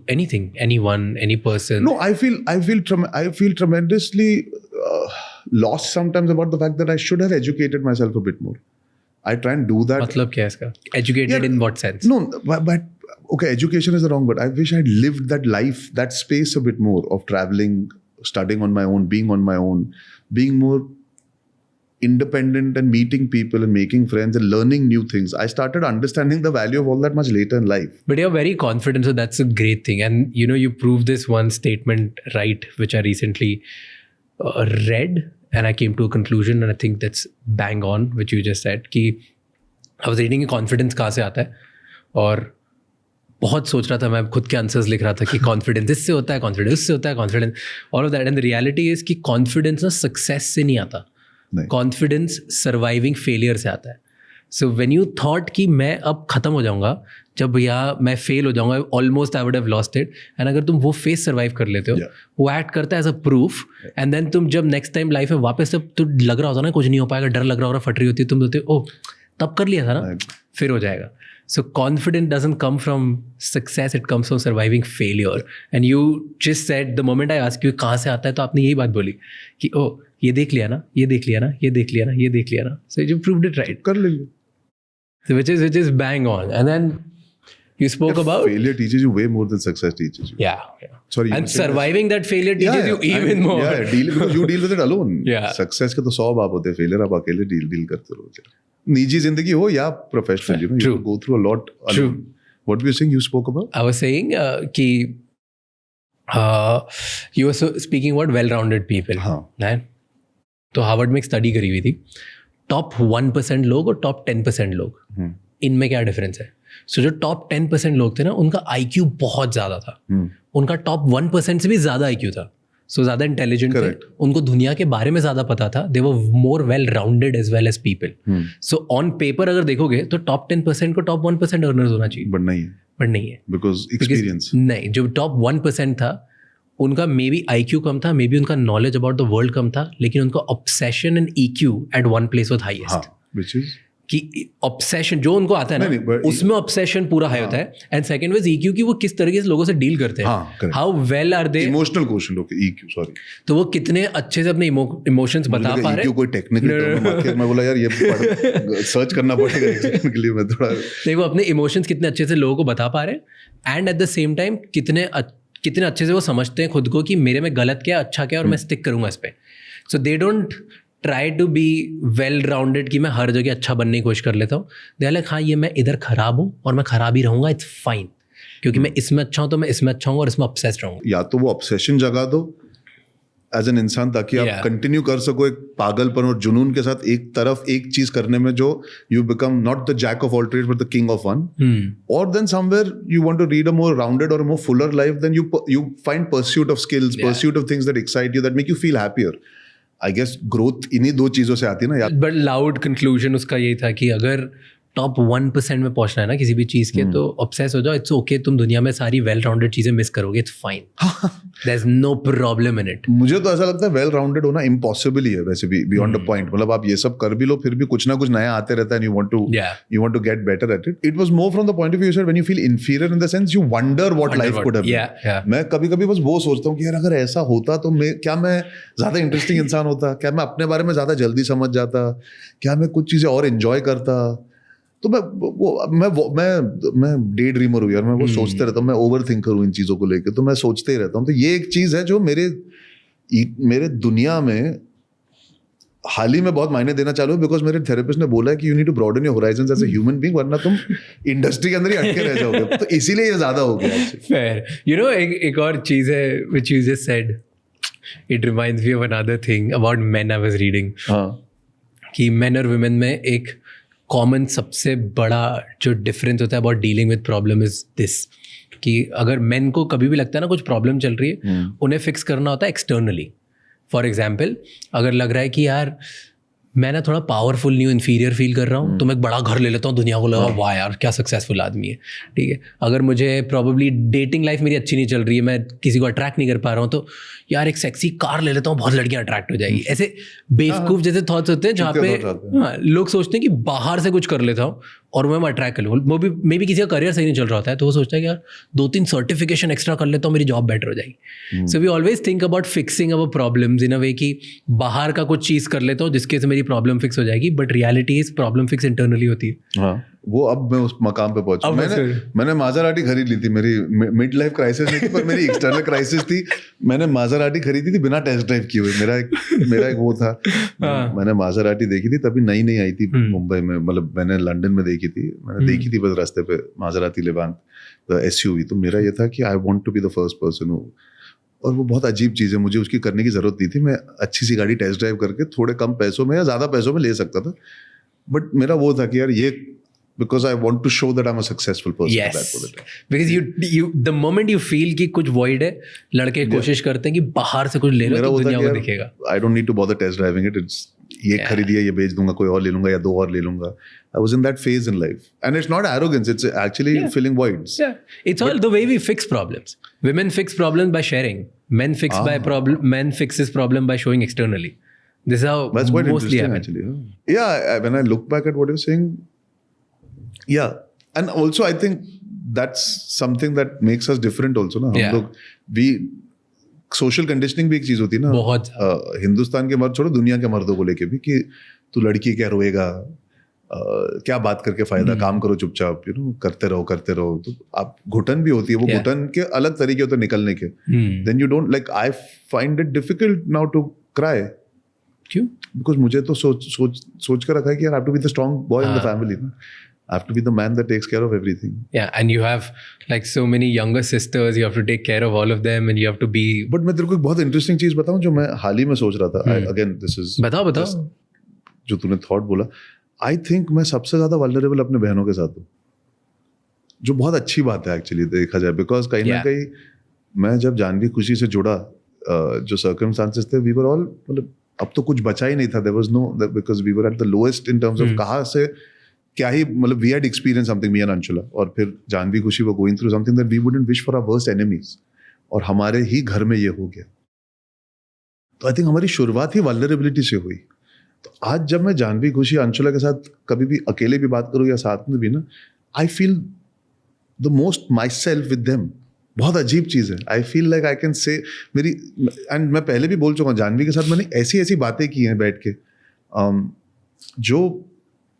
anything, anyone, any person? No, I feel tremendously lost sometimes about the fact that I should have educated myself a bit more. I try and do that. मतलब क्या है इसका? Educated in what sense? No, but okay, education is the wrong word. I wish I had lived that life, that space a bit more of traveling, studying on my own, being on my own, being more independent and meeting people and making friends and learning new things. I started understanding the value of all that much later in life. But you're very confident, so that's a great thing. And you know, you proved this one statement right, which I recently read, and I came to a conclusion, and I think that's bang on, which you just said, कि I was reading confidence कहाँ से आता है, और बहुत सोच रहा था, मैं खुद के आंसर्स लिख रहा था कि कॉन्फिडेंस इससे होता है, कॉन्फिडेंस इससे होता है, confidence all of that, and the reality is कि कॉन्फिडेंस ना सक्सेस से नहीं आता, कॉन्फिडेंस सर्वाइविंग फेलियर से आता है. सो व्हेन यू थॉट कि मैं अब खत्म हो जाऊंगा, जब भैया मैं फेल हो जाऊंगा, almost I would have lost it, and अगर तुम वो फेस सर्वाइव कर लेते हो, वो एक्ट करता है as a proof, and then तुम जब नेक्स्ट टाइम लाइफ में वापस जब तो लग रहा होता ना कुछ नहीं हो पाएगा, डर लग रहा होगा, फट रही होती है, तुम बोलते हो ओह तब कर लिया था ना, फिर हो जाएगा. So confidence doesn't come from success, it comes from surviving failure. And you just said, the moment I ask you कहाँ से आता है, तो आपने यही बात बोली कि ओ ये देख लिया ना, ये देख लिया ना, ये देख लिया ना, ये देख लिया ना. So you proved it right. कर लेंगे. So which is bang on. And then you spoke about failure teaches you way more than success teaches you. Yeah. Sorry. And surviving that failure teaches you even more. Yeah, because you deal with it alone. Yeah. Success के तो 100 बाप होते हैं, failure आप अकेले deal करते रहो. निजी जिंदगी हो या professional, you know, you go through a lot alone. True. What were you saying? You spoke about? I was saying कि you were speaking about well-rounded people. हाँ. Right? तो हार्वर्ड में एक स्टडी करी हुई थी, टॉप 1% लोग और टॉप 10% लोग, इनमें क्या डिफरेंस है. सो जो टॉप 10% लोग थे ना, उनका IQ बहुत ज़्यादा था, उनका टॉप 1% से भी ज़्यादा IQ था. सो ज़्यादा इंटेलिजेंट थे, उनको दुनिया के बारे में ज़्यादा पता था, they were more well rounded as well as people. So on paper अगर देखोगे तो टॉप 10% को टॉप 1% अर्नर्स होना चाहिए, बट नहीं है बिकॉज एक्सपीरियंस नहीं. जो टॉप 1% था उनका मे बी IQ कम था, मे बी उनका नॉलेज अबाउट द वर्ल्ड कम था, लेकिन उनका obsession and EQ at one place was highest. Which is कि ऑब्सेशन जो उनको आता है ना, उसमें ऑब्सेशन पूरा हाई होता है. एंड सेकंड वाज EQ कि वो किस तरीके से लोगों से डील करते हैं, how well are they emotional question. Okay, EQ sorry. तो वो कितने अच्छे से अपने इमोशंस बता पा रहे हैं. कोई टेक्निकल टर्म है, मैं बोला यार ये सर्च करना पड़ेगा एग्जाम के लिए. मैं थोड़ा नहीं, वो अपने इमोशंस कितने अच्छे से लोगों को बता पा रहे हैं, and at the same time कितने अच्छे से वो समझते हैं खुद को कि मेरे में गलत क्या अच्छा क्या, और मैं स्टिक करूंगा इस पे. So they don't try to be well rounded कि मैं हर जगह अच्छा बनने की कोशिश कर लेता हूँ. दे आर लाइक हाँ ये मैं इधर खराब हूँ और मैं खराब ही रहूँगा, इट्स फाइन, क्योंकि मैं इसमें अच्छा हूँ तो मैं इसमें अच्छा हूँ और इसमें ऑब्सेस्ड रहूँगा. या तो वो ऑब्सेशन जगा दो एज एन इंसान, ताकि आप कंटिन्यू कर सको एक पागलपन और जुनून के साथ एक तरफ एक चीज करने में, जो you become not the jack of all trades but the king of one. और then somewhere you want to lead a more rounded और more fuller life, then you find pursuit of skills, pursuit of things that excite you, that make you feel happier. I guess growth इन्हीं दो चीजों से आती है ना. But loud conclusion उसका यही था कि अगर टॉप 1% में पहुंचना है ना किसी भी चीज के, तो ऑब्सेस हो जाओ, इट्स ओके. तुम दुनिया में सारी वेल राउंडेड चीजें मिस करोगे, it's fine, there is no problem in it. मुझे तो ऐसा लगता है वेल राउंडेड होना इम्पॉसिबल ही है वैसे भी, बियॉन्ड द पॉइंट. मतलब आप ये सब कर भी लो, फिर भी कुछ ना कुछ नया आते रहता है, you want to get better at it. It was more from the point of view sir when you feel inferior in the sense you wonder what life could have been. मैं कभी-कभी बस वो सोचता हूँ कि यार अगर ऐसा होता तो मैं ज्यादा इंटरेस्टिंग इंसान होता, क्या मैं अपने बारे में ज्यादा जल्दी समझ जाता, क्या मैं कुछ चीजें और एंजॉय करता. तो मैं डे ड्रीमर हूँ यार, मैं वो सोचते रहता हूँ, मैं ओवर थिंकर हूँ इन चीज़ों को लेकर, तो मैं सोचते ही रहता हूँ. तो ये एक चीज़ है जो मेरे दुनिया में हाल ही में बहुत मायने देना चालू है, बिकॉज मेरे थेरेपिस्ट ने बोला है कि you need to broaden your horizons as a human being, वरना तुम इंडस्ट्री के अंदर ही अटके रह जाओगे. तो इसीलिए ये ज़्यादा हो गया. फेयर. यू नो एक और चीज़ है which you just said, it reminds me of another thing about main. I was reading कि मेन और वुमेन में एक कॉमन सबसे बड़ा जो डिफरेंस होता है about dealing with problem is this, कि अगर मेन को कभी भी लगता है ना कुछ प्रॉब्लम चल रही है, उन्हें फिक्स करना होता है एक्सटर्नली. फॉर एग्जाम्पल, अगर लग रहा है कि यार मैं ना थोड़ा पावरफुल नहीं हूँ, इन्फीरियर फील कर रहा हूँ, तो मैं एक बड़ा घर ले लेता हूँ, दुनिया को लगा वाह यार क्या सक्सेसफुल आदमी है. ठीक है, अगर मुझे प्रॉबेबली डेटिंग लाइफ मेरी अच्छी नहीं चल रही है, मैं किसी को अट्रैक्ट नहीं कर पा रहा हूँ, तो यार एक सेक्सी कार ले लेता हूँ, बहुत लड़कियां अट्रैक्ट हो जाएगी. ऐसे बेवकूफ जैसे थॉट्स होते हैं जहाँ पे लोग सोचते हैं कि बाहर से कुछ कर लेता हूँ और मैं अट्रैक्ट कर लूँ. वो भी मे बी किसी का करियर सही नहीं चल रहा होता है, तो वो सोचता है कि यार 2-3 सर्टिफिकेशन एक्स्ट्रा कर लेता हूँ, मेरी जॉब बेटर हो जाएगी. So we always think about fixing our problems in a way कि बाहर का कुछ चीज़ कर लेता हूँ जिसके से मेरी प्रॉब्लम फिक्स हो जाएगी, but reality is problem fix internally होती है. हाँ, वो अब मैं उस मकाम पे पहुंचा. मैंने माज़राटी खरीद ली थी, मेरी मिड लाइफ क्राइसिस नहीं थी पर मेरी एक्सटर्नल क्राइसिस थी. मैंने माज़राटी खरीदी थी बिना टेस्ट ड्राइव किए हुए. मेरा एक वो था, मैंने माज़राटी देखी थी, तभी नई आई थी मुंबई में, मतलब मैंने लंदन में देखी थी, मैंने देखी थी बस रास्ते पे माज़राती लेवांट SUV. तो मेरा ये था कि I want to be the first person who, और वो बहुत अजीब चीज़ है, मुझे उसकी करने की ज़रूरत नहीं थी. मैं अच्छी सी गाड़ी टेस्ट ड्राइव करके थोड़े कम पैसों में या ज़्यादा पैसों में ले सकता था, बट मेरा वो था कि यार ये because I want to show that I'm a successful person. at Yes, that point in time. because you the moment you feel कि कुछ void है, लड़के कोशिश करते हैं कि बाहर से कुछ ले लो मेरा तो होता दुनिया कि को यार, दिखेगा. I don't need to bother test driving it. It's ये खरीदिए, ये बेच दूंगा, कोई और ले लूंगा या दो और ले लूंगा. I was in that phase in life, and it's not arrogance. It's actually filling voids. Yeah, it's all the way we fix problems. Women fix problems by sharing. Men fixes problem by showing externally. This is how That's quite mostly interesting, happen. actually. Yeah, when I look back at what you're saying, yeah, and also I think that's something that makes us different also. ना Yeah. हम लोग social conditioning भी एक चीज होती है ना. बहुत. हिंदुस्तान के मर्द छोड़ो, दुनिया के मर्दों को लेके भी कि तू लड़की क्या रोएगा, क्या बात करके फायदा, काम करो चुपचाप, करते रहो. तो आप घुटन भी होती है, वो घुटन के अलग तरीके होते हैं निकलने के. Then you don't like. I find it difficult now to cry. क्यों? Because मुझे तो सोच कर रखा है कि यार I have to be the strong boy in the family. ना? I have to be the man that takes care of everything. Yeah, and you have like so many younger sisters. You have to take care of all of them, and you have to be. But मैं तेरे को एक बहुत interesting चीज बताऊं जो मैं हाल ही में सोच रहा था. Again, this is. बताओ. जो तूने thought बोला. I think मैं सबसे ज्यादा vulnerable अपने बहनों के साथ हूँ. जो बहुत अच्छी बात है actually देखा जाए, because कहीं ना कहीं मैं जब जानवी खुशी से जुड़ा, जो circumstances थे, we were all मतलब अब तो कुछ बचा ही नहीं था. There was no, because we were at the lowest in terms of कहाँ से क्या ही मतलब we had experienced something, me and Anshula, और फिर जानवी खुशी were going through something that we wouldn't wish for our worst enemies, और हमारे ही घर में ये हो गया. तो आई थिंक हमारी शुरुआत ही vulnerability से हुई. तो आज जब मैं जानवी खुशी अंशुला के साथ कभी भी अकेले भी बात करूँ या साथ में भी ना, I feel the most my self with them. बहुत अजीब चीज़ है. I feel like I can say मेरी, एंड मैं पहले भी बोल चुका हूँ, जानवी के साथ मैंने ऐसी बातें की हैं बैठ के, जो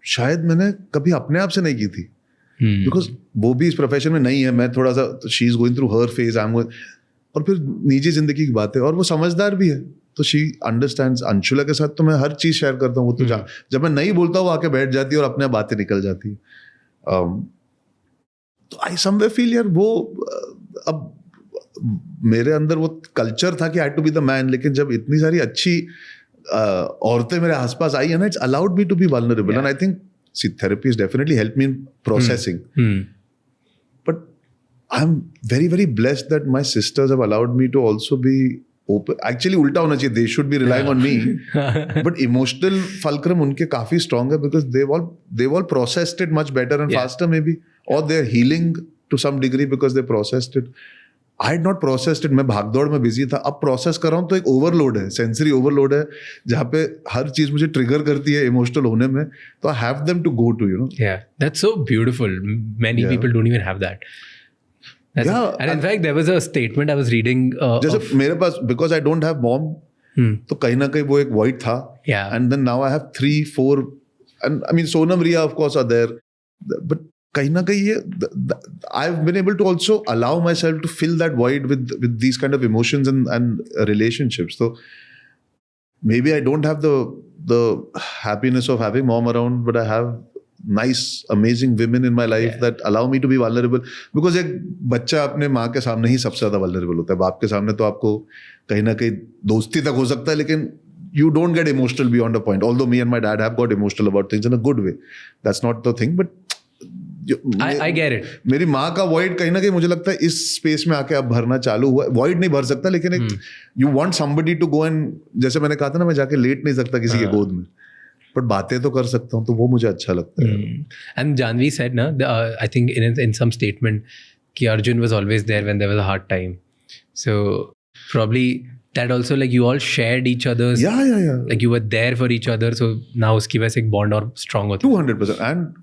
शायद मैंने कभी अपने आप से नहीं की थी. बिकॉज वो भी इस प्रोफेशन में नहीं है, मैं थोड़ा सा, she is going through her phase, I am going, और फिर निजी जिंदगी की बातें, और वो समझदार भी है, तो शी अंडरस्टैंड्स. अंशुला के साथ तो मैं हर चीज़ शेयर करता हूँ. वो तो जब मैं नहीं बोलता हूँ, आके बैठ जाती है और अपने बातें निकल जाती है. तो आई समवेयर फील यार, वो अब मेरे अंदर वो कल्चर था कि आई टू बी द मैन, लेकिन जब इतनी सारी अच्छी औरतें मेरे आसपास आई है ना, it's allowed me to be vulnerable. And I think therapy has definitely helped me in processing. But I'm very, very blessed that my sisters have allowed me to also be open. Actually, ulta hona chahiye. They should be relying on me. But emotional fulcrum unke kafi strong hai, because they've all processed it much better and faster maybe. Or they're healing to some degree because they processed it. I had not processed it. मैं भागदौड़ में busy था. अब process कर रहा हूँ तो एक ओवरलोड है, सेंसरी ओवरलोड है, जहाँ पे हर चीज मुझे ट्रिगर करती है इमोशनल होने में. तो I have them to go to, Yeah, that's so beautiful. Many people don't even have that. And in fact, there was a statement I was reading. जैसे मेरे पास, because I don't have mom, तो कहीं ना कहीं वो एक void था. And then now I have 3, 4, and I mean Sonam, Riya of course are there, but कहीं ना कहीं ये I've been able to also allow myself to fill that void with these kind of emotions and relationships. So maybe I don't have the happiness of having mom around, but I have nice amazing women in my life that allow me to be vulnerable. Because एक बच्चा अपने माँ के सामने ही सबसे ज्यादा vulnerable होता है. बाप के सामने तो आपको कहीं ना कहीं दोस्ती तक हो सकता है, लेकिन you don't get emotional beyond a point. Although me and my dad have got emotional about things in a good way. That's not the thing, but I get it. मेरी माँ का void कहीं ना कहीं मुझे लगता है इस स्पेस में आके अब भरना चालू हुआ. void नहीं भर सकता, लेकिन एक you want somebody to go and, जैसे मैंने कहा था ना, मैं जाके लेट नहीं सकता किसी के गोद में, पर बातें तो कर सकता हूँ, तो वो मुझे अच्छा लगता है. And Janvi said ना, I think in some statement कि Arjun was always there when there was a hard time. So probably that also, like you all shared each other's, like you were there for each other, so now उसकी वजह से एक bond और strong होती है. 200%. And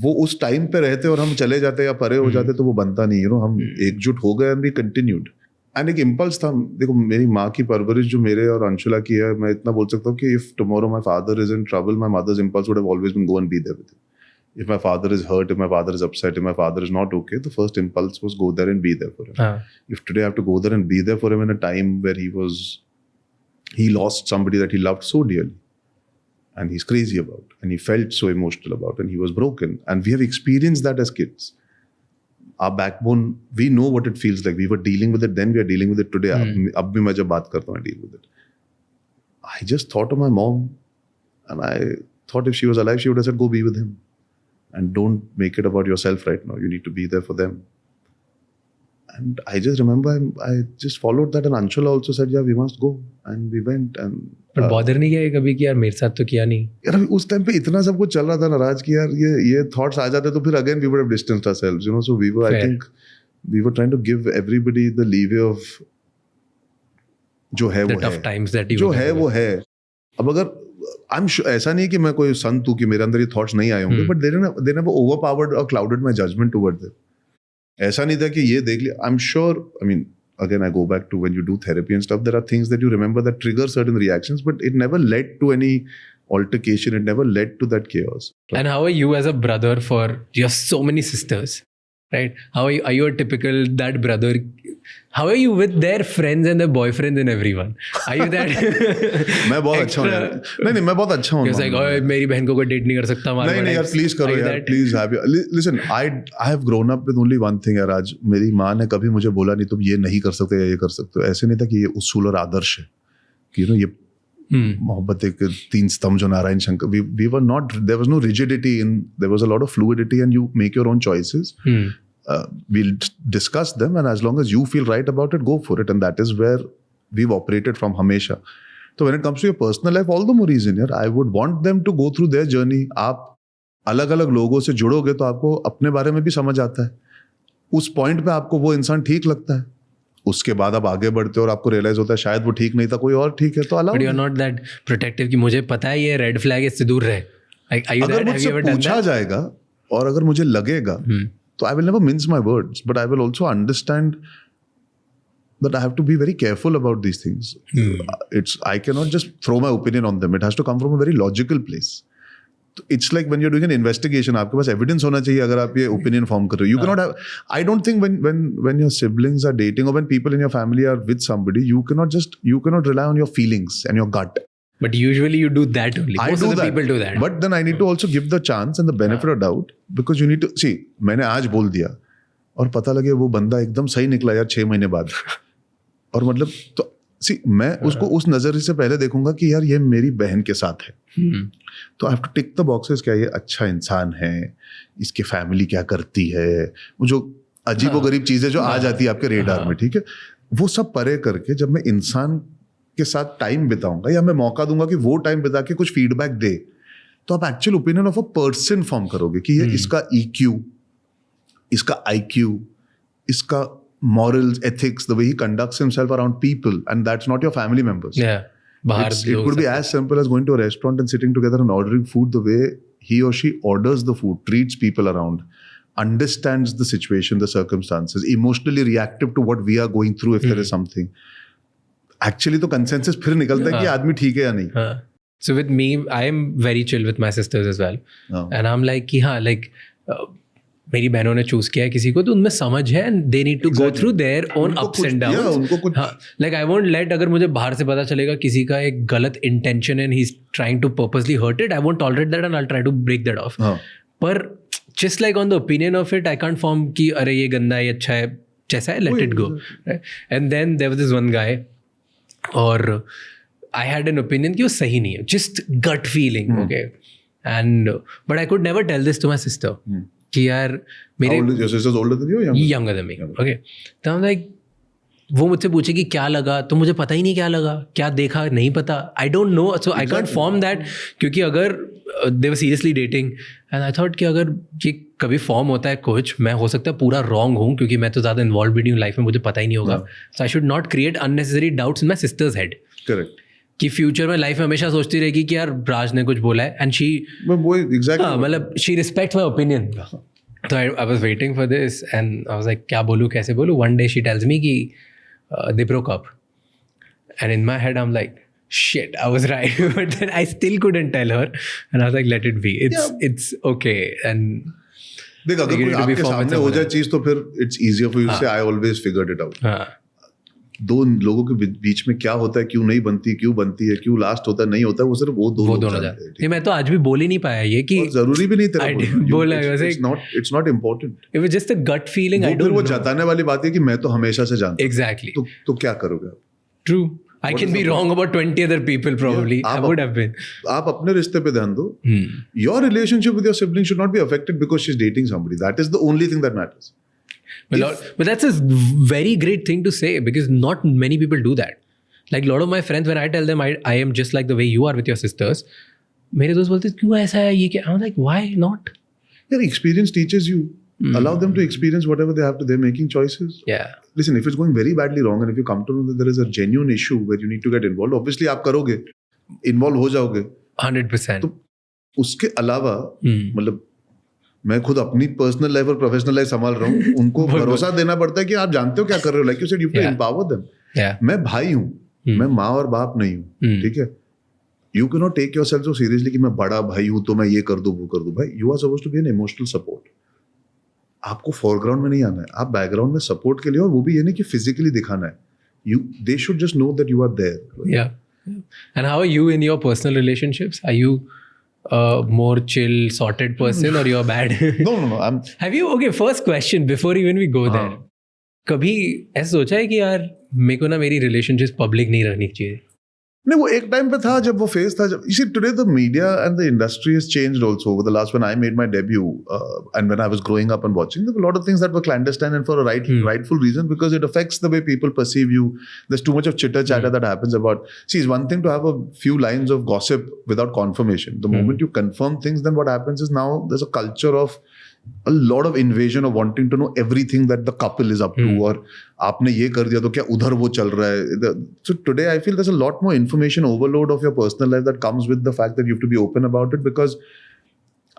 वो उस time पे रहते और हम चले जाते या परे हो जाते तो वो बनता नहीं, हम एकजुट हो गए and we continued. And एक इम्पल्स था. देखो, मेरी माँ की परवरिश जो मेरे और अंशुला की है, मैं इतना बोल सकता हूँ कि if tomorrow my father is in trouble, my mother's impulse would have always been go and be there with him. If my father is hurt, if my father is upset, if my father is not okay, the first impulse was go there and be there for him. If today I have to go there and be there for him in a time where he lost somebody that he loved so dearly, and he's crazy about, and he felt so emotional about, and he was broken, and we have experienced that as kids. Our backbone, we know what it feels like. We were dealing with it then, we are dealing with it today. अब भी मैं जब बात करता हूँ, I deal with it. I just thought of my mom, and I thought if she was alive, she would have said, go be with him. and don't make it about yourself right now. You need to be there for them. And I just remember I just followed that, and Anshul also said, yeah, we must go, and we went. And पर bother नहीं किया ये कभी कि यार मेरे साथ तो किया नहीं? यार अभी उस टाइम पे इतना सब कुछ चल रहा था नाराज कि यार ये थॉट्स आ जाते तो फिर again we would have distanced ourselves, you know. So we were, I think we were trying to give everybody the leeway of जो है वो टफ टाइम्स दैट जो है वो है. अब अगर आई एम ऐसा नहीं कि मैं कोई संत हूं कि मेरे अंदर ये थॉट्स नहीं आए होंगे, बट दे नेवर ओवरपावर्ड और clouded my judgement toward them. ऐसा नहीं था कि ये देख लिया. I am sure, I mean again I go back to when you do therapy and stuff, there are things that you remember that trigger certain reactions, but it never led to any altercation, it never led to that chaos. And how are you as a brother? For you have so many sisters, right? How are you a typical that brother? How are you with their friends and their boyfriends and everyone? Are you that? मैं बहुत अच्छा हूँ यार. नहीं मैं बहुत अच्छा हूँ. It's like, oh, मेरी बहन को कोई डेट नहीं कर सकता. नहीं यार, प्लीज करो यार, please have you. Listen, I have grown up with only one thing यार. आज मेरी माँ ने कभी मुझे बोला नहीं तुम ये नहीं कर सकते या ये कर सकते हो. ऐसे नहीं था कि ये उसूल और आदर्श है कि यू नो ये मोहब्बत एक 3 स्तंभ जो Narayan Shankar. We were not, there was no rigidity in, there was a lot of fluidity and you make your own choices. We'll discuss them, and as long as you feel right about it, go for it. And that is where we've operated from hamesha. So when it comes to your personal life, all the more reason यार, I would want them to go through their journey. आप अलग अलग लोगों से जुड़ोगे तो आपको अपने बारे में भी समझ आता है. उस पॉइंट पे आपको वो इंसान ठीक लगता है, उसके बाद आप आगे बढ़ते हो और आपको रियलाइज होता है शायद वो ठीक नहीं था, कोई और ठीक है, तो allow. But you're not that protective कि मुझे पता है ये रेड फ्लैग है, इससे दूर रहे. अगर मुझसे पूछा जाएगा और अगर मुझे लगेगा तो I will never mince my words, but I will also understand that I have to be very careful about these things. I cannot just throw my opinion on them. It has to come from a very logical place. It's like when you're doing an investigation, आपके पास evidence होना चाहिए अगर आप ये opinion form कर रहे हो. You cannot have. I don't think when your siblings are dating or when people in your family are with somebody, you cannot rely on your feelings and your gut. But usually you do that only. Most of the people do that. But then I need to also give the chance and the benefit of doubt, because you need to see. मैंने आज बोल दिया और पता लगे वो बंदा एकदम सही निकला यार 6 महीने बाद, और मतलब तो सी मैं उसको उस नजरिए से पहले देखूंगा कि यार ये मेरी बहन के साथ है, तो I have to tick the boxes. क्या ये अच्छा इंसान है, इसकी फैमिली क्या करती है, वो जो अजीबोगरीब चीजें जो आ जाती है आपके रेडार में, ठीक है, वो सब परे करके जब मैं इंसान के साथ टाइम बिताऊंगा या मैं मौका दूंगा कि वो टाइम बिता के कुछ फीडबैक दे, तो आप actual opinion of a person form करोगे कि ये इसका EQ, इसका IQ, इसका morals, ethics, the way he conducts himself around people, and that's not your family members. Yeah. It could be as simple as going to a restaurant and sitting together and ordering food. The way he or she orders the food, treats people around, understands the situation, the circumstances, emotionally reactive to what we are going through if there is something. Actually, तो consensus फिर निकलता है कि आदमी ठीक है या नहीं. So with me, I am very chill with my sisters as well. And I'm like कि हाँ, like मेरी बहनों ने चूज किया है किसी को, तो उनमें समझ है, and they need to go through their own ups and downs. उनको कुछ like I won't let, अगर मुझे बाहर से पता चलेगा किसी का एक गलत intention and he's trying to purposely hurt it, I won't tolerate that and I'll try to break that off. पर just like on the opinion of it, I can't form कि अरे ये गंदा है, ये अच्छा है, जैसा है, let it go. Right? And then there was this one guy, और I had an opinion कि वो सही नहीं है, just gut feeling, okay. And but I could never tell this to my sister. कि यार मेरे your sister's older than you or younger than me, okay. तो I'm like, वो मुझसे पूछे कि क्या लगा, तो मुझे पता ही नहीं क्या लगा, क्या देखा नहीं पता, I don't know, so I can't form that. क्योंकि अगर they were seriously dating and I thought कि अगर ये कभी फॉर्म होता है कुछ, मैं हो सकता है पूरा रॉन्ग हूँ क्योंकि मैं तो ज़्यादा इन्वॉल्व भी नहीं हूँ लाइफ में, मुझे पता ही नहीं होगा. So I should not create unnecessary doubts in my sister's head. Correct. कि फ्यूचर में लाइफ में हमेशा सोचती रहेगी कि यार राज ने कुछ बोला है, एंड शी मतलब शी रिस्पेक्ट्स माय ओपिनियन. तो I was waiting for this and I was like क्या बोलूँ, कैसे बोलूँ. One day she tells me कि they broke up, and in my head I am like shit, I was right. But then I still couldn't tell her, and I was like, let it be, it's okay. And देख, अगर कोई आपके सामने हो जाए चीज तो फिर it's easier for you to say I always figured it out. दो लोगों के बीच में क्या होता है, क्यों नहीं बनती, क्यों बनती है, क्यों लास्ट होता है, नहीं होता है, वो सिर्फ वो दोनों जानते हैं. नहीं, मैं तो आज भी बोल ही नहीं पाया ये कि जरूरी भी नहीं तेरा बोलना. It's not important. It was just a gut feeling. I don't know. वो जताने वाली बात है कि मैं तो हमेशा से जानता हूं. Exactly. तो क्या करोगे आप? True. I can be wrong about 20 other people probably. I would have been. आप अपने रिश्ते पे ध्यान दो. Your relationship with your sibling should not be affected because she's dating somebody. That is the only thing that matters. But that's a very great thing to say because not many people do that. Like a lot of my friends, when I tell them I am just like the way you are with your sisters, मेरे दोस्त बोलते क्यों ऐसा है ये क्या? I'm like, why not? Your experience teaches you. Allow them to experience whatever they have to. They're making choices. Yeah. Listen, if it's going very badly wrong and if you come to know that there is a genuine issue where you need to get involved, obviously आप करोगे, involve हो जाओगे. 100%. तो उसके अलावा मतलब मैं खुद अपनी पर्सनल लाइफ और प्रोफेशनल लाइफ संभाल रहा हूँ. उनको भरोसा देना पड़ता है कि आप जानते हो क्या कर रहे हो. Like you said, you have to empower them. मैं भाई हूँ, मैं माँ और बाप नहीं हूँ. ठीक है. You cannot take yourself so seriously कि मैं बड़ा भाई हूँ तो मैं ये कर दूँ वो कर दूँ. भाई, you are supposed to be an emotional support. आपको फोरग्राउंड में नहीं आना है, आप बैकग्राउंड में सपोर्ट के लिए. और वो भी ये नहीं कि फिजिकली दिखाना है. They should just know that you are there. Yeah. And how are you in your personal relationships? Are you a more chill, sorted person or you're bad? No. Have you, okay, first question before even we go there. कभी ऐसा सोचा है कि यार मेरे को ना मेरी रिलेशनशिप पब्लिक नहीं रखनी चाहिए? नहीं, वो एक टाइम पे था जब वो फेज था. जब you see today the media and the industry has changed also over the last. When I made my debut and when I was growing up and watching, there were a lot of things that were clandestine and for a rightful reason, because it affects the way people perceive you. There's too much of chitter chatter that happens about. See, it's one thing to have a few lines of gossip without confirmation. The moment you confirm things, then what happens is now there's a culture of a lot of invasion of wanting to know everything that the couple is up to. और आपने ये कर दिया तो क्या उधर वो चल रहा है. So today I feel there's a lot more information overload of your personal life that comes with the fact that you have to be open about it, because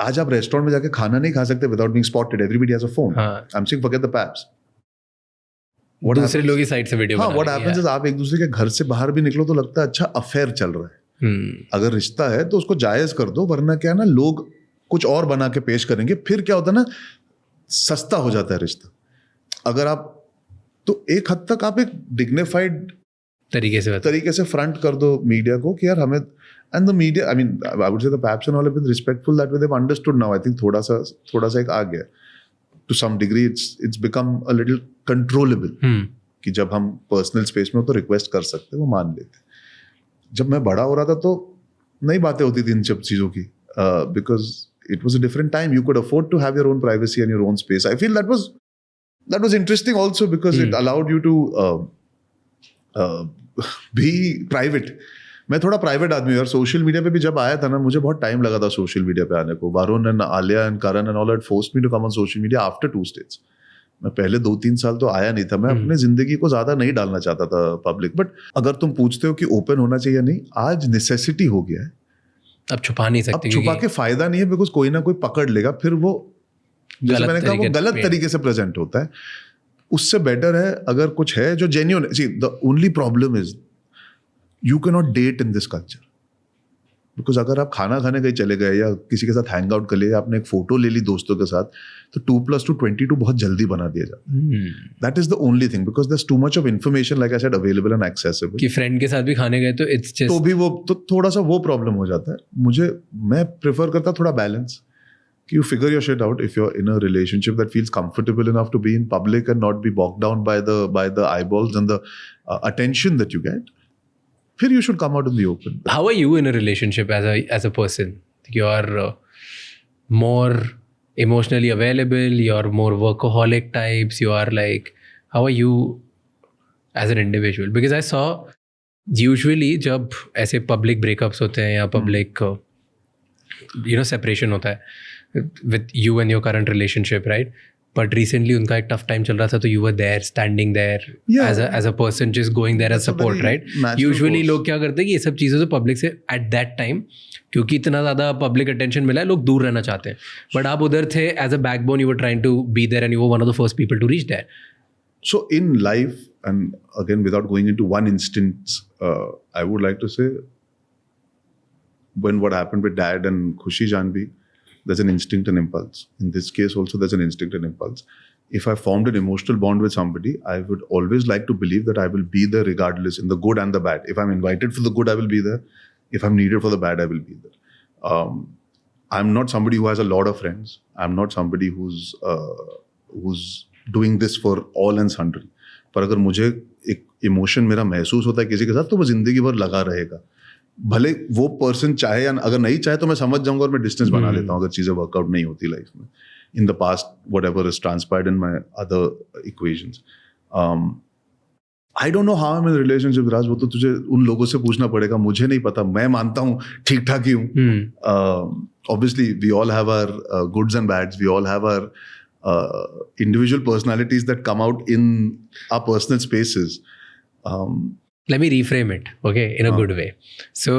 आज आप रेस्टोरेंट में जाके खाना नहीं खा सकते without being spotted. Everybody has a phone. I'm saying forget the paps. दूसरे लोग की साइड से वीडियो बना. What happens is आप एक दूसरे के घर से बाहर भी निकलो तो लगता है अच्छा अफेयर चल रहा है. अगर रिश्ता है तो उसको जायज कर दो, वरना क्या है ना, लोग कुछ और बना के पेश करेंगे. फिर क्या होता है ना, सस्ता हो जाता है रिश्ता. अगर आप तो एक हद तक आप एक डिग्निफाइड तरीके से फ्रंट कर दो मीडिया को कि यार हमें. And the media, I mean I would say the paps and all have been respectful that way they have understood now. I think थोड़ा सा एक आ गया to some degree. It's become a little controllable कि जब हम personal space में हो तो रिक्वेस्ट कर सकते, वो मान लेते. जब मैं बड़ा हो रहा था तो नई बातें होती थी इन सब चीज़ों की, because it was a different time. You could afford to have your own privacy and your own space. I feel that was interesting also because it allowed you to be private. मैं थोड़ा private आदमी हूँ यार. Social media पे भी जब आया था ना, मुझे बहुत टाइम लगा था सोशल मीडिया पे आने को. Varun and Alia and Karan and all had forced me to come on social media after 2 states. मैं पहले 2-3 साल तो आया नहीं था. मैं अपने जिंदगी को ज्यादा नहीं डालना चाहता था पब्लिक. बट अगर तुम पूछते हो कि ओपन होना चाहिए नहीं, आज नेसेसिटी हो गया है. अब छुपा नहीं सकते. अब छुपा के फायदा नहीं है, बिकॉज कोई ना कोई पकड़ लेगा, फिर वो जैसे मैंने कहा वो गलत तरीके से प्रेजेंट होता है. उससे बेटर है अगर कुछ है जो जेन्युइन है. See the only problem is you can not date in this culture, because अगर आप खाना खाने कहीं चले गए या किसी के साथ हैंग आउट कर लिया, आपने एक फोटो ले ली दोस्तों के साथ, तो 2+2 22 बहुत जल्दी बना दिया जाता है. That is the only thing, because there is too much of information like I said available and accessible. कि फ्रेंड के साथ भी खाने गए तो इट्स जस्ट तो भी वो तो थोड़ा सा वो प्रॉब्लम हो जाता है. मैं प्रेफर करता थोड़ा बैलेंस, कि you figure your shit out. If you're in a relationship that feels comfortable enough to be in public and not be bogged down by the eyeballs and the attention that you get, फिर you should come out in the open. How are you in a relationship as a person? You're more emotionally available, you're more workaholic types, you are like, how are you as an individual? Because I saw usually जब ऐसे public breakups होते हैं या public separation होता है with you and your current relationship, right? But recently उनका एक tough time चल रहा था, तो you were there, standing there as a person, just going there as support, right? Usually लोग क्या करते हैं कि ये सब चीज़ें तो public से at that time, क्योंकि इतना ज़्यादा public attention मिला है, लोग दूर रहना चाहते हैं. But आप उधर थे as a backbone, you were trying to be there and you were one of the first people to reach there. So in life, and again without going into one instance, I would like to say, when what happened with Dad and Khushi Janvi, there's an instinct and impulse. In this case also there's an instinct and impulse. If I formed an emotional bond with somebody, I would always like to believe that I will be there regardless, in the good and the bad. If I'm invited for the good, I will be there. If I'm needed for the bad, I will be there. I'm not somebody who has a lot of friends. I'm not somebody who's doing this for all and sundry. पर अगर मुझे एक emotion मेरा महसूस होता है किसी के साथ तो वो जिंदगी भर लगा रहेगा, भले वो पर्सन चाहे या अगर नहीं चाहे तो मैं समझ जाऊंगा और मैं डिस्टेंस बना लेता हूँ अगर चीज़ें वर्कआउट नहीं होती लाइफ में. In the past whatever is transpired in my other equations. I don't know how I am in relationship Raj, वो तो तुझे उन लोगों से पूछना पड़ेगा, मुझे नहीं पता. मैं मानता हूँ ठीक ठाक ही हूँ. Obviously we all have our goods and bads, we all have our individual personalities that come out in our personal spaces. Let me reframe it, okay, in a good way. So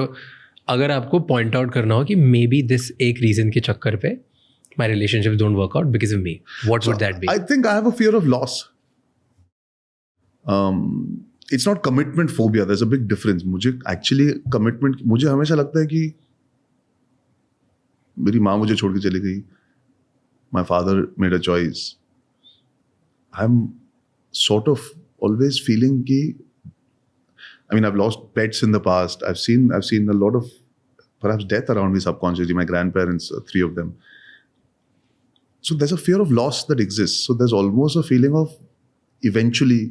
अगर आपको point out करना हो कि maybe this एक reason के चक्कर पे my relationships don't work out because of me, what would that be? I think I have a fear of loss. It's not commitment phobia, there's a big difference. मुझे actually commitment, मुझे हमेशा लगता है कि मेरी माँ मुझे छोड़ के चली गई. My father made a choice. I'm sort of always feeling कि, I mean, I've lost pets in the past. I've seen a lot of perhaps death around me subconsciously. My grandparents, 3 of them. So there's a fear of loss that exists. So there's almost a feeling of eventually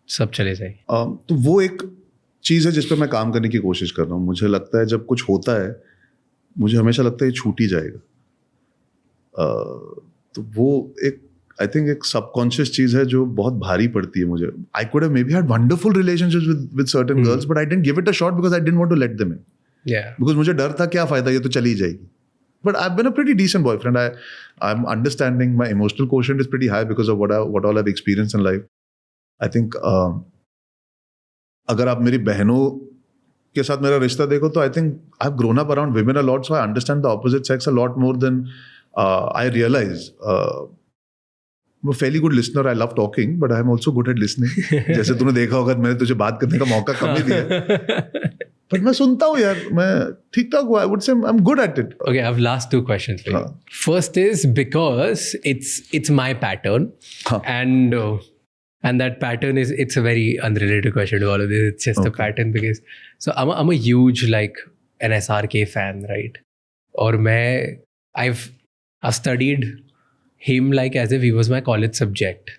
सब चले जाए. तो वो एक चीज़ है जिस पर मैं काम करने की कोशिश कर रहा हूँ. मुझे लगता है जब कुछ होता है मुझे हमेशा लगता है ये छूट ही जाएगा. तो वो एक आई थिंक एक सबकॉन्शियस चीज है जो बहुत भारी पड़ती है मुझे. I could have maybe had wonderful relationships with certain girls but I didn't give it a shot because I didn't want to let them in. Because मुझे डर था क्या फायदा, ये तो चली जाएगी. But I have been a pretty decent boyfriend. I am understanding. My emotional quotient is pretty high because of what all I have experienced in life. I think अगर आप मेरी बहनों के साथ मेरा रिश्ता देखो तो I think I have grown up around women a lot, so I understand the opposite sex a lot more than I realise. I'm a fairly good listener. I love talking, but I'm also good at listening. जैसे तूने देखा होगा मैंने तुझे बात करने का मौका कम ही दिया. पर मैं सुनता हूँ यार, मैं ठीक ठाक हुआ. I would say I'm good at it. Okay, I have last 2 questions for you. First is because it's my pattern, and that pattern it's a very unrelated question to all of this. It's just a pattern because so I'm a huge like an SRK fan, right? और मैं I've studied him like as if he was my college subject.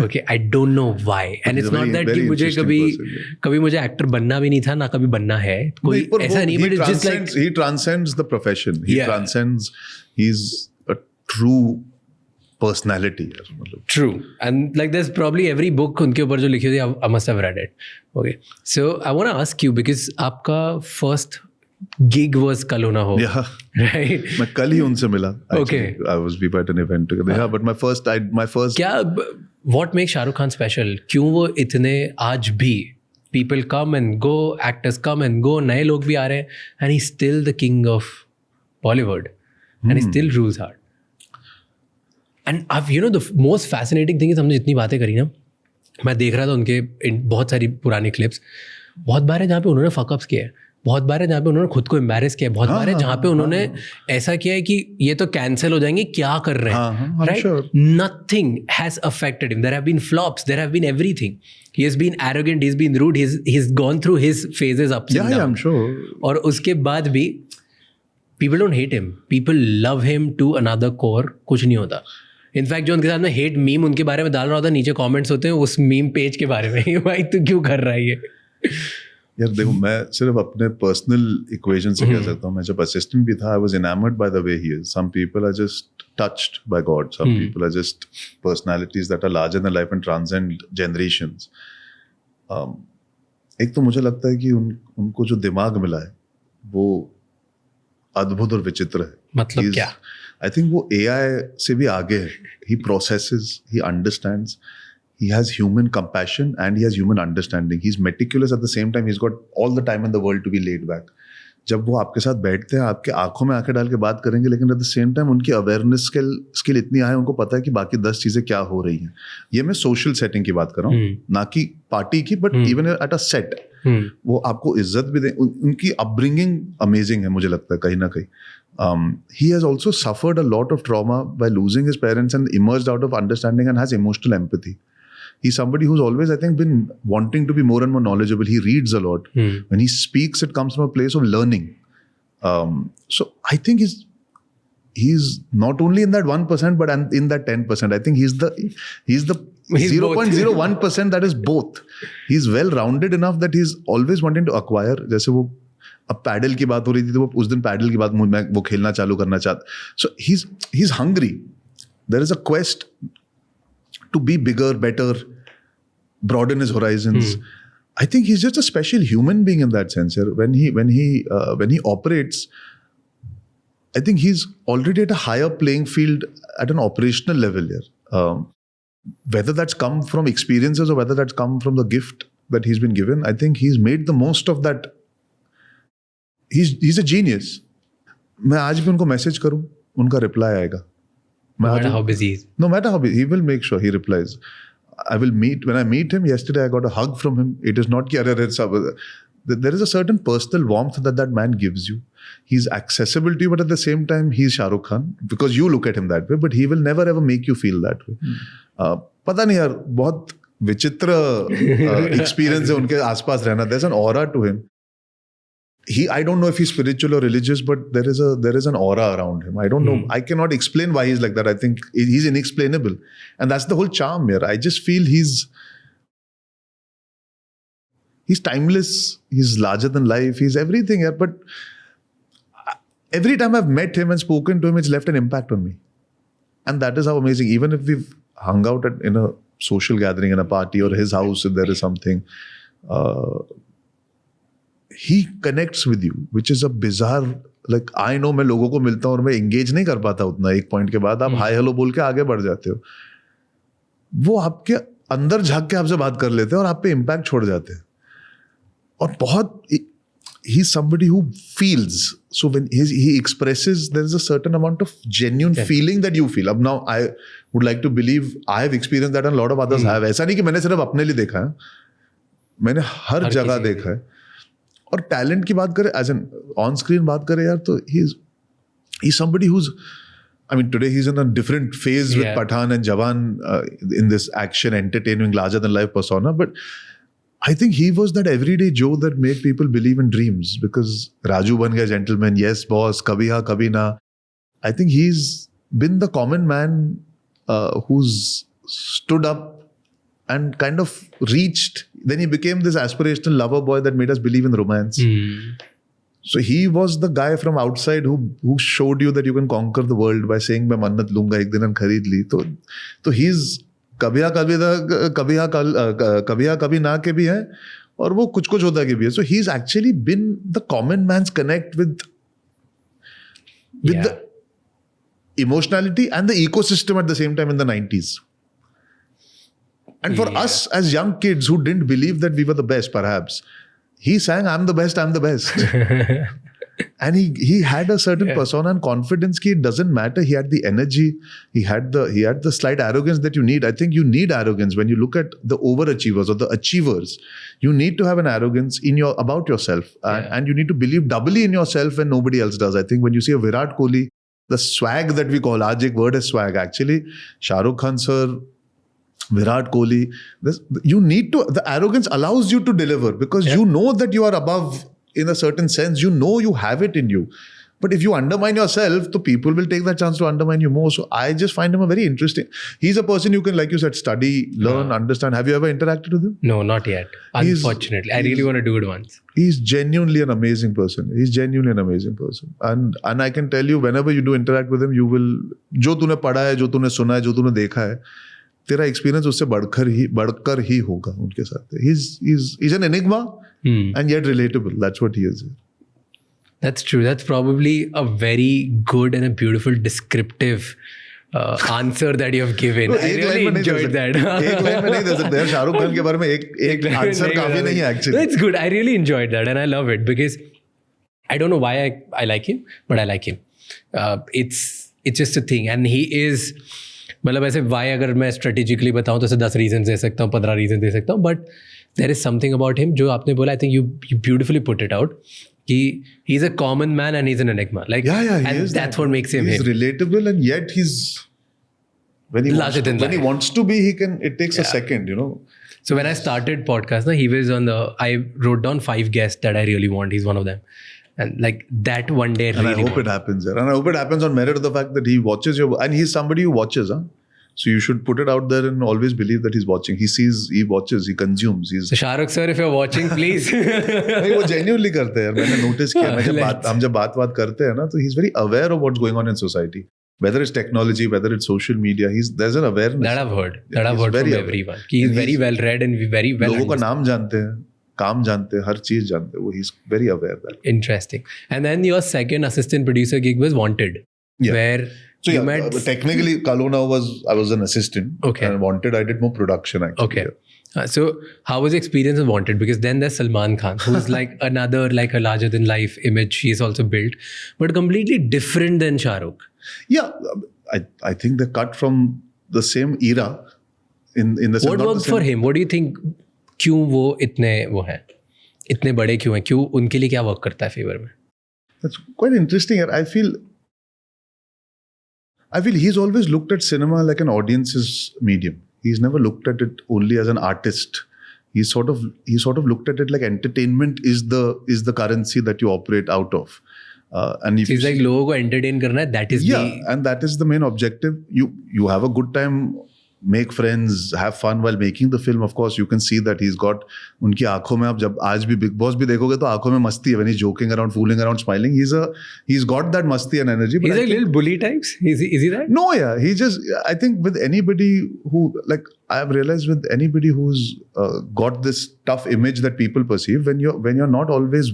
Okay, I don't know why, and it's not that कि मुझे कभी मुझे actor बनना भी नहीं था ना कभी बनना है, कोई ऐसा नहीं. But it's just like he transcends the profession. He transcends. He's a true personality. True, and like there's probably every book उनके ऊपर जो लिखी होती I must have read it. Okay, so I want to ask you because आपका first gig was कल होना हो. Yeah. Right. मैं कल ही उनसे मिला. Okay. I was at an event together. Yeah, but my first. क्या what makes Shahrukh Khan special? क्यों वो इतने आज भी people come and go, actors come and go, नए लोग भी आ रहे हैं, and he's still the king of Bollywood, and he still rules hard. And you know the most fascinating thing is हमने जितनी बातें करी ना, मैं देख रहा था उनके बहुत सारी पुरानी क्लिप्स. बहुत बार है जहाँ पे उन्होंने फकअप्स किए हैं, बहुत बार है जहाँ पे उन्होंने खुद को एम्बैरेस किया है, बहुत बार है जहाँ पे उन्होंने ऐसा किया है कि ये तो कैंसिल हो जाएंगे, क्या कर रहे हैं, right? Nothing has affected him. There have been flops, there have been everything. He has been arrogant, he has been rude, he has gone through his phases ups and down. और उसके बाद भी people don't hate him, people love him to another core. कुछ नहीं होता. In fact जो उनके साथ में हेट मीम उनके बारे में डाल रहा होता है, नीचे कमेंट्स होते हैं उस मीम पेज के बारे में, भाई तू क्यों कर रहा है ये. यार देखो, मैं सिर्फ अपने पर्सनल इक्वेशन से कह सकता हूँ. मैं जब असिस्टेंट भी था, I was enamoured by the way he is. Some people are just touched by God. Some people are just personalities that are larger than life and transcend generations. एक तो मुझे लगता है कि उनको जो दिमाग मिला है वो अद्भुत और विचित्र है. मतलब क्या? आई थिंक वो AI से भी आगे है. He processes, he understands. He has human compassion and he has human understanding. He's meticulous at the same time. He's got all the time in the world to be laid back. जब वो आपके साथ बैठते हैं, आपके आंखों में आंखें डाल के बात करेंगे, लेकिन एट द सेम टाइम उनकी अवेयरनेस स्किल इतनी है, उनको पता है कि बाकी 10 चीज़ें क्या हो रही हैं. ये मैं सोशल सेटिंग की बात कर रहा हूँ, ना कि पार्टी की, but even at a set वो आपको इज्जत भी दें. उनकी अपब्रिंगिंग अमेजिंग है मुझे लगता है कहीं ना कहीं. He has also suffered a lot of trauma by losing his parents and emerged out of understanding and has emotional empathy. He's somebody who's always, I think, been wanting to be more and more knowledgeable. He reads a lot. When he speaks, it comes from a place of learning. So I think he's not only in that 1%, but in that 10%. I think he's the He's both. 0.01% that is both. He's well rounded enough that he's always wanting to acquire. जैसे वो अब pedal की बात हो रही थी तो वो उस दिन पैडल की बात मैं वो खेलना चालू करना चाहता. So he's hungry. There is a quest to be bigger, better, broaden his horizons. I think he's just a special human being in that sense. When he operates, I think he's already at a higher playing field at an operational level here. Whether that's come from experiences or whether that's come from the gift that he's been given, I think he's made the most of that. He's a genius. मैं आज भी उनको message करूं, उनका reply आएगा. No matter how busy he is. No matter how busy, he will make sure he replies. When I meet him yesterday, I got a hug from him. It is not there is a certain personal warmth that man gives you. He's accessible to you, but at the same time, he's Shah Rukh Khan because you look at him that way, but he will never ever make you feel that way. पता नहीं यार, बहुत विचित्र experience है उनके आसपास रहना. There's an aura to him. I don't know if he's spiritual or religious, but there is an aura around him. I don't know. I cannot explain why he's like that. I think he's inexplainable. And that's the whole charm here. I just feel he's timeless. He's larger than life. He's everything here. But every time I've met him and spoken to him, it's left an impact on me. And that is how amazing. Even if we've hung out in a social gathering, in a party, or his house, if there is something, he connects with you, which is a bizarre, like I know मैं लोगों को मिलता हूँ और मैं engage नहीं कर पाता उतना. एक point के बाद आप हाय हेलो बोल के आगे बढ़ जाते हो. वो आपके अंदर झांक के आपसे बात कर लेते हैं और आप पे impact छोड़ जाते हैं. और बहुत he's somebody who feels. So when he expresses, there is a certain amount of genuine feeling that you feel. अब now I would like to believe I have experienced that and a lot of others have. ऐसा नहीं कि मैंने सिर्फ अपने लिए देखा है, मैंने हर जगह देखा है. और टैलेंट की बात करें, एज एन ऑन स्क्रीन बात करें यार, तो he's somebody who's, I mean, today he's in a different phase with Pathaan and Jawan in this action, entertaining, larger than life persona. But I think he was that everyday Joe that made people believe in dreams, because Raju ban gaya gentleman, yes boss, kabhi ha kabhi na. I think he's been the common man who's stood up and kind of reached. Then he became this aspirational lover boy that made us believe in romance. So he was the guy from outside who showed you that you can conquer the world by saying मैं मन्नत लूंगा एक दिन and खरीद ली. तो he's कभी हाँ कभी ना के भी है और वो कुछ होता के भी है. So he's actually been the common man's connect with the emotionality and the ecosystem at the same time in the 90s. And for us as young kids who didn't believe that we were the best, perhaps, he sang, I'm the best, I'm the best. And he had a certain persona and confidence. It doesn't matter. He had the energy. He had the slight arrogance that you need. I think you need arrogance when you look at the overachievers or the achievers. You need to have an arrogance about yourself. And you need to believe doubly in yourself when nobody else does. I think when you see a Virat Kohli, the swag that we call, aaj ek word is swag. Actually, Shah Rukh Khan sir, Virat Kohli, the arrogance allows you to deliver because you know that you are above in a certain sense. You know you have it in you. But if you undermine yourself, the people will take that chance to undermine you more. So I just find him a very interesting. He's a person you can, like you said, study, learn, understand. Have you ever interacted with him? No, not yet. Unfortunately. I really want to do it once. He's genuinely an amazing person. And I can tell you, whenever you do interact with him, you will, जो तूने पढ़ा है, जो तूने सुना है, जो तूने देखा है, तेरा एक्सपीरियंस उससे बढ़कर ही होगा उनके साथ. He's an enigma and yet relatable. That's what he is. That's true. That's probably a very good and a beautiful descriptive answer that you have given. I really enjoyed that. एक line में नहीं दे सकते यार शाहरुख खान के बारे में एक answer काफी नहीं है actually. That's good. I really enjoyed that and I love it because I don't know why I like him, but I like him. It's just a thing and he is. मतलब ऐसे why अगर मैं strategically बताऊँ तो ऐसे 10 reasons दे सकता हूँ, 15 reasons दे सकता हूँ, but there is something about him जो आपने बोला, I think you beautifully put it out. He's a common man and he's an enigma. Like, and that's what makes him. He's relatable and yet he's when he wants to be, it takes a second, you know. So when I started podcast, he was I wrote down 5 guests that I really want. He's one of them. And like that one day. And I hope it happens. And I hope it happens on merit of the fact that he watches and he's somebody who watches. So you should put it out there and always believe that he's watching. He sees, he watches, he consumes. So Shahrukh sir, if you're watching, please. नहीं, वो genuinely करते हैं. मैंने notice किया. हम जब बात करते हैं ना, तो he's very aware of what's going on in society. Whether it's technology, whether it's social media, there's an awareness. That I've heard. That I've heard from everyone. He's very well read and very well. लोगों का नाम जानते हैं, काम जानते हैं, हर चीज जानते हैं. वो he's very aware that. Interesting. And then your second assistant producer gig was Wanted, where so you met. Technically, Kalona I was an assistant. Okay. And Wanted, I did more production actually. Okay. So how was the experience of Wanted? Because then there's Salman Khan, who's like another, like a larger than life image he's also built, but completely different than Shah Rukh. Yeah, I think they cut from the same era. In the What worked for him? What do you think? क्यों वो इतने बड़े क्यों हैं? क्यों उनके लिए क्या वर्क करता है फेवर में? That's quite interesting. I feel he's always looked at cinema like an audience's medium. He's never looked at it only as an artist. He sort of looked at it like entertainment is the currency that you operate out of. And if he's like लोगों को entertain करना है, that is and that is the main objective. You have a good time, make friends, have fun while making the film. Of course, you can see that he's got उनकी आंखों में, आप जब आज भी Big Boss भी देखोगे तो आंखों में मस्ती है. When he's joking around, fooling around, smiling, he's got that masti and energy. But he's like little bully types. Is he that? No, yeah. He just, I think with anybody who, like, I've realized with anybody who's got this tough image that people perceive, when you're not always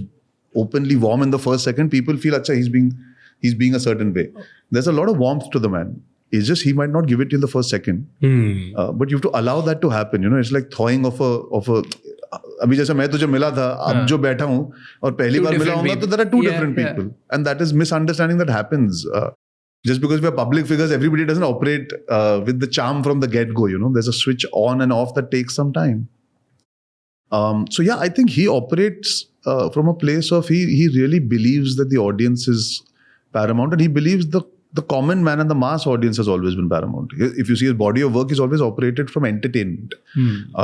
openly warm in the first second, people feel, acha, he's being a certain way. There's a lot of warmth to the man. It's just he might not give it till the first second. But you have to allow that to happen. You know, it's like thawing of a अभी जैसे मैं तुझे मिला था, अब जो बैठा हूँ और पहली बार मिला हूँ, तो there are two different people. And that is misunderstanding that happens. Just because we are public figures, everybody doesn't operate with the charm from the get-go, you know. There's a switch on and off that takes some time. So yeah, I think he operates from a place of he really believes that the audience is paramount, and he believes the common man and the mass audience has always been paramount. If you see his body of work, he's always operated from entertainment.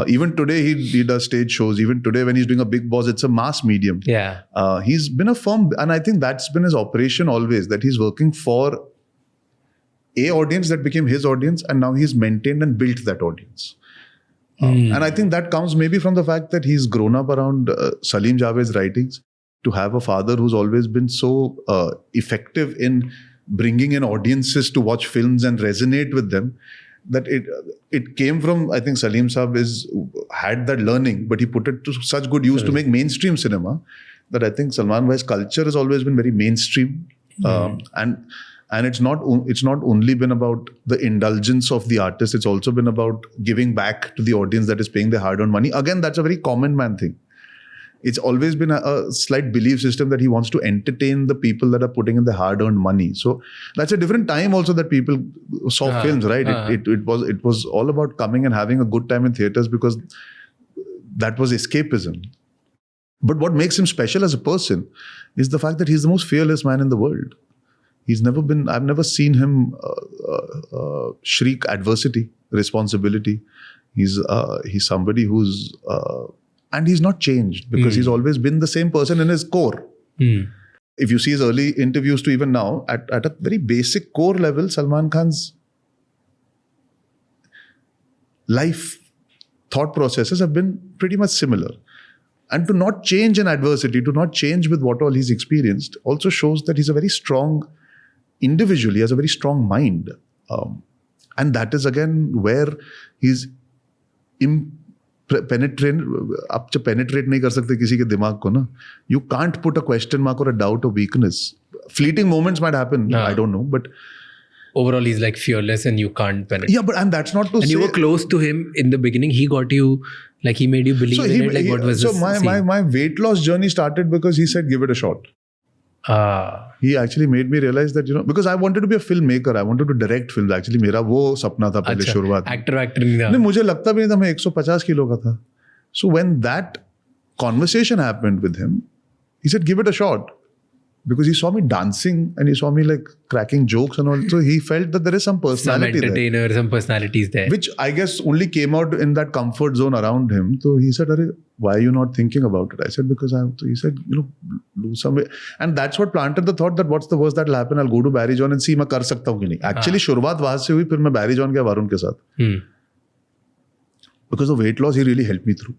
Even today, he does stage shows. Even today, when he's doing a Big Boss, it's a mass medium. Yeah. He's been a firm, and I think that's been his operation always, that he's working for a audience that became his audience, and now he's maintained and built that audience. And I think that comes maybe from the fact that he's grown up around Salim Javed's writings, to have a father who's always been so effective in bringing in audiences to watch films and resonate with them, that it came from, I think Salim Saab had that learning, but he put it to such good use to make mainstream cinema, that I think Salman Bhai's culture has always been very mainstream. And it's not only been about the indulgence of the artist, it's also been about giving back to the audience that is paying their hard-earned money. Again, that's a very common man thing. It's always been a slight belief system that he wants to entertain the people that are putting in their hard-earned money. So that's a different time also that people saw films, right? It was all about coming and having a good time in theaters, because that was escapism. But what makes him special as a person is the fact that he's the most fearless man in the world. I've never seen him shriek adversity, responsibility. He's somebody who's, and he's not changed, because he's always been the same person in his core. If you see his early interviews to even now, at a very basic core level, Salman Khan's life thought processes have been pretty much similar. And to not change in adversity, to not change with what all he's experienced, also shows that he's a very strong individual. He has a very strong mind. And that is again where he's penetrate नहीं कर सकते किसी के दिमाग को ना. You can't put a question mark or a doubt or weakness. Fleeting moments might happen. I don't know, but overall he's like fearless and you can't penetrate. Yeah, and that's not to and say. You were close to him in the beginning. He got you, like he made you believe in it. Like what was this? So my weight loss journey started because he said, give it a shot. He actually made me realize that, because I wanted to be a filmmaker. I wanted to direct films. Actually, मेरा वो सपना था पहले शुरुआत. Actor नहीं था. नहीं, मुझे लगता भी नहीं था मैं 150 किलो का था. So when that conversation happened with him, he said, give it a shot. because he saw me dancing and he saw me like cracking jokes and all. So he felt that there is some Some personality there, entertainer, some personalities there. which I guess only came out in that comfort zone around him. So he said, "Arey, why are you not thinking about it?" I said, "Because I." So he said, lose some way. And that's what planted the thought that what's the worst that will happen? I'll go to Barry John and see मैं कर सकता हूँ कि नहीं. Actually शुरुआत वहाँ से हुई, फिर मैं Barry John गया वरुण के साथ. Because of weight loss, he really helped me through.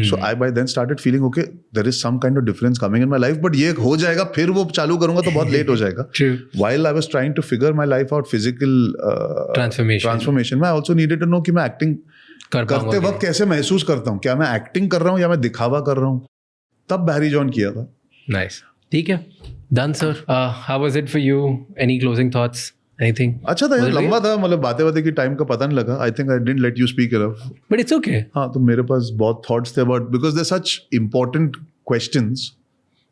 So I by then started feeling, okay, there is some kind of difference coming in my life, but ये हो जाएगा, फिर वो चालू करूँगा तो बहुत late हो जाएगा. True. While I was trying to figure my life out, physical transformation, मैं also needed to know कि मैं acting करते वक्त कैसे महसूस करता हूँ. क्या मैं acting कर रहा हूँ या मैं दिखावा कर रहा हूँ. तब Barry John किया था. Nice. ठीक है. Done, sir. How was it for you? Any closing thoughts? Anything? अच्छा था यार, लंबा था, मतलब बातें की टाइम का पता नहीं लगा. आई think I didn't let you speak enough. But it's okay. हाँ, तो मेरे पास बहुत थॉट्स थे about, because they such important questions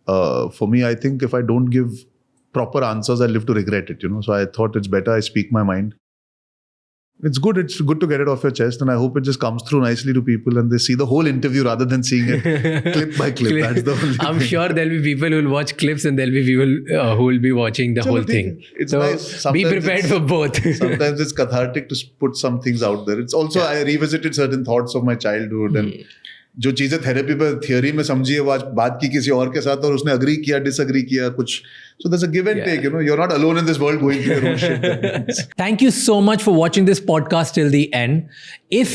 for me. I think if I don't give proper answers, I live to regret it, So I thought it's better I speak my mind. It's good to get it off your chest, and I hope it just comes through nicely to people and they see the whole interview rather than seeing it clip by clip. That's the only I'm thing. sure there'll be people who will watch clips and there'll be people who will be watching the whole thing. It's so nice. be Sometimes prepared for both. Sometimes it's cathartic to put some things out there. It's also, I revisited certain thoughts of my childhood and जो चीजें therapy पर theory में समझी है वो आज बात की किसी और के साथ और उसने अग्री किया, डिसअग्री किया कुछ. So there's a give and take, You're not alone in this world going through your own shit. Thank you so much for watching this podcast till the end. If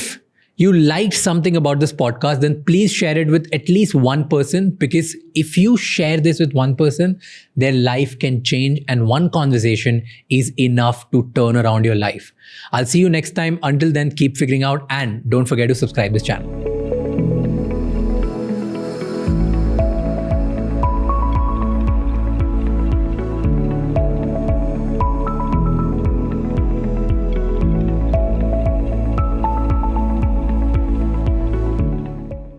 you liked something about this podcast, then please share it with at least one person, because if you share this with one person, their life can change, and one conversation is enough to turn around your life. I'll see you next time. Until then, keep figuring out, and don't forget to subscribe this channel.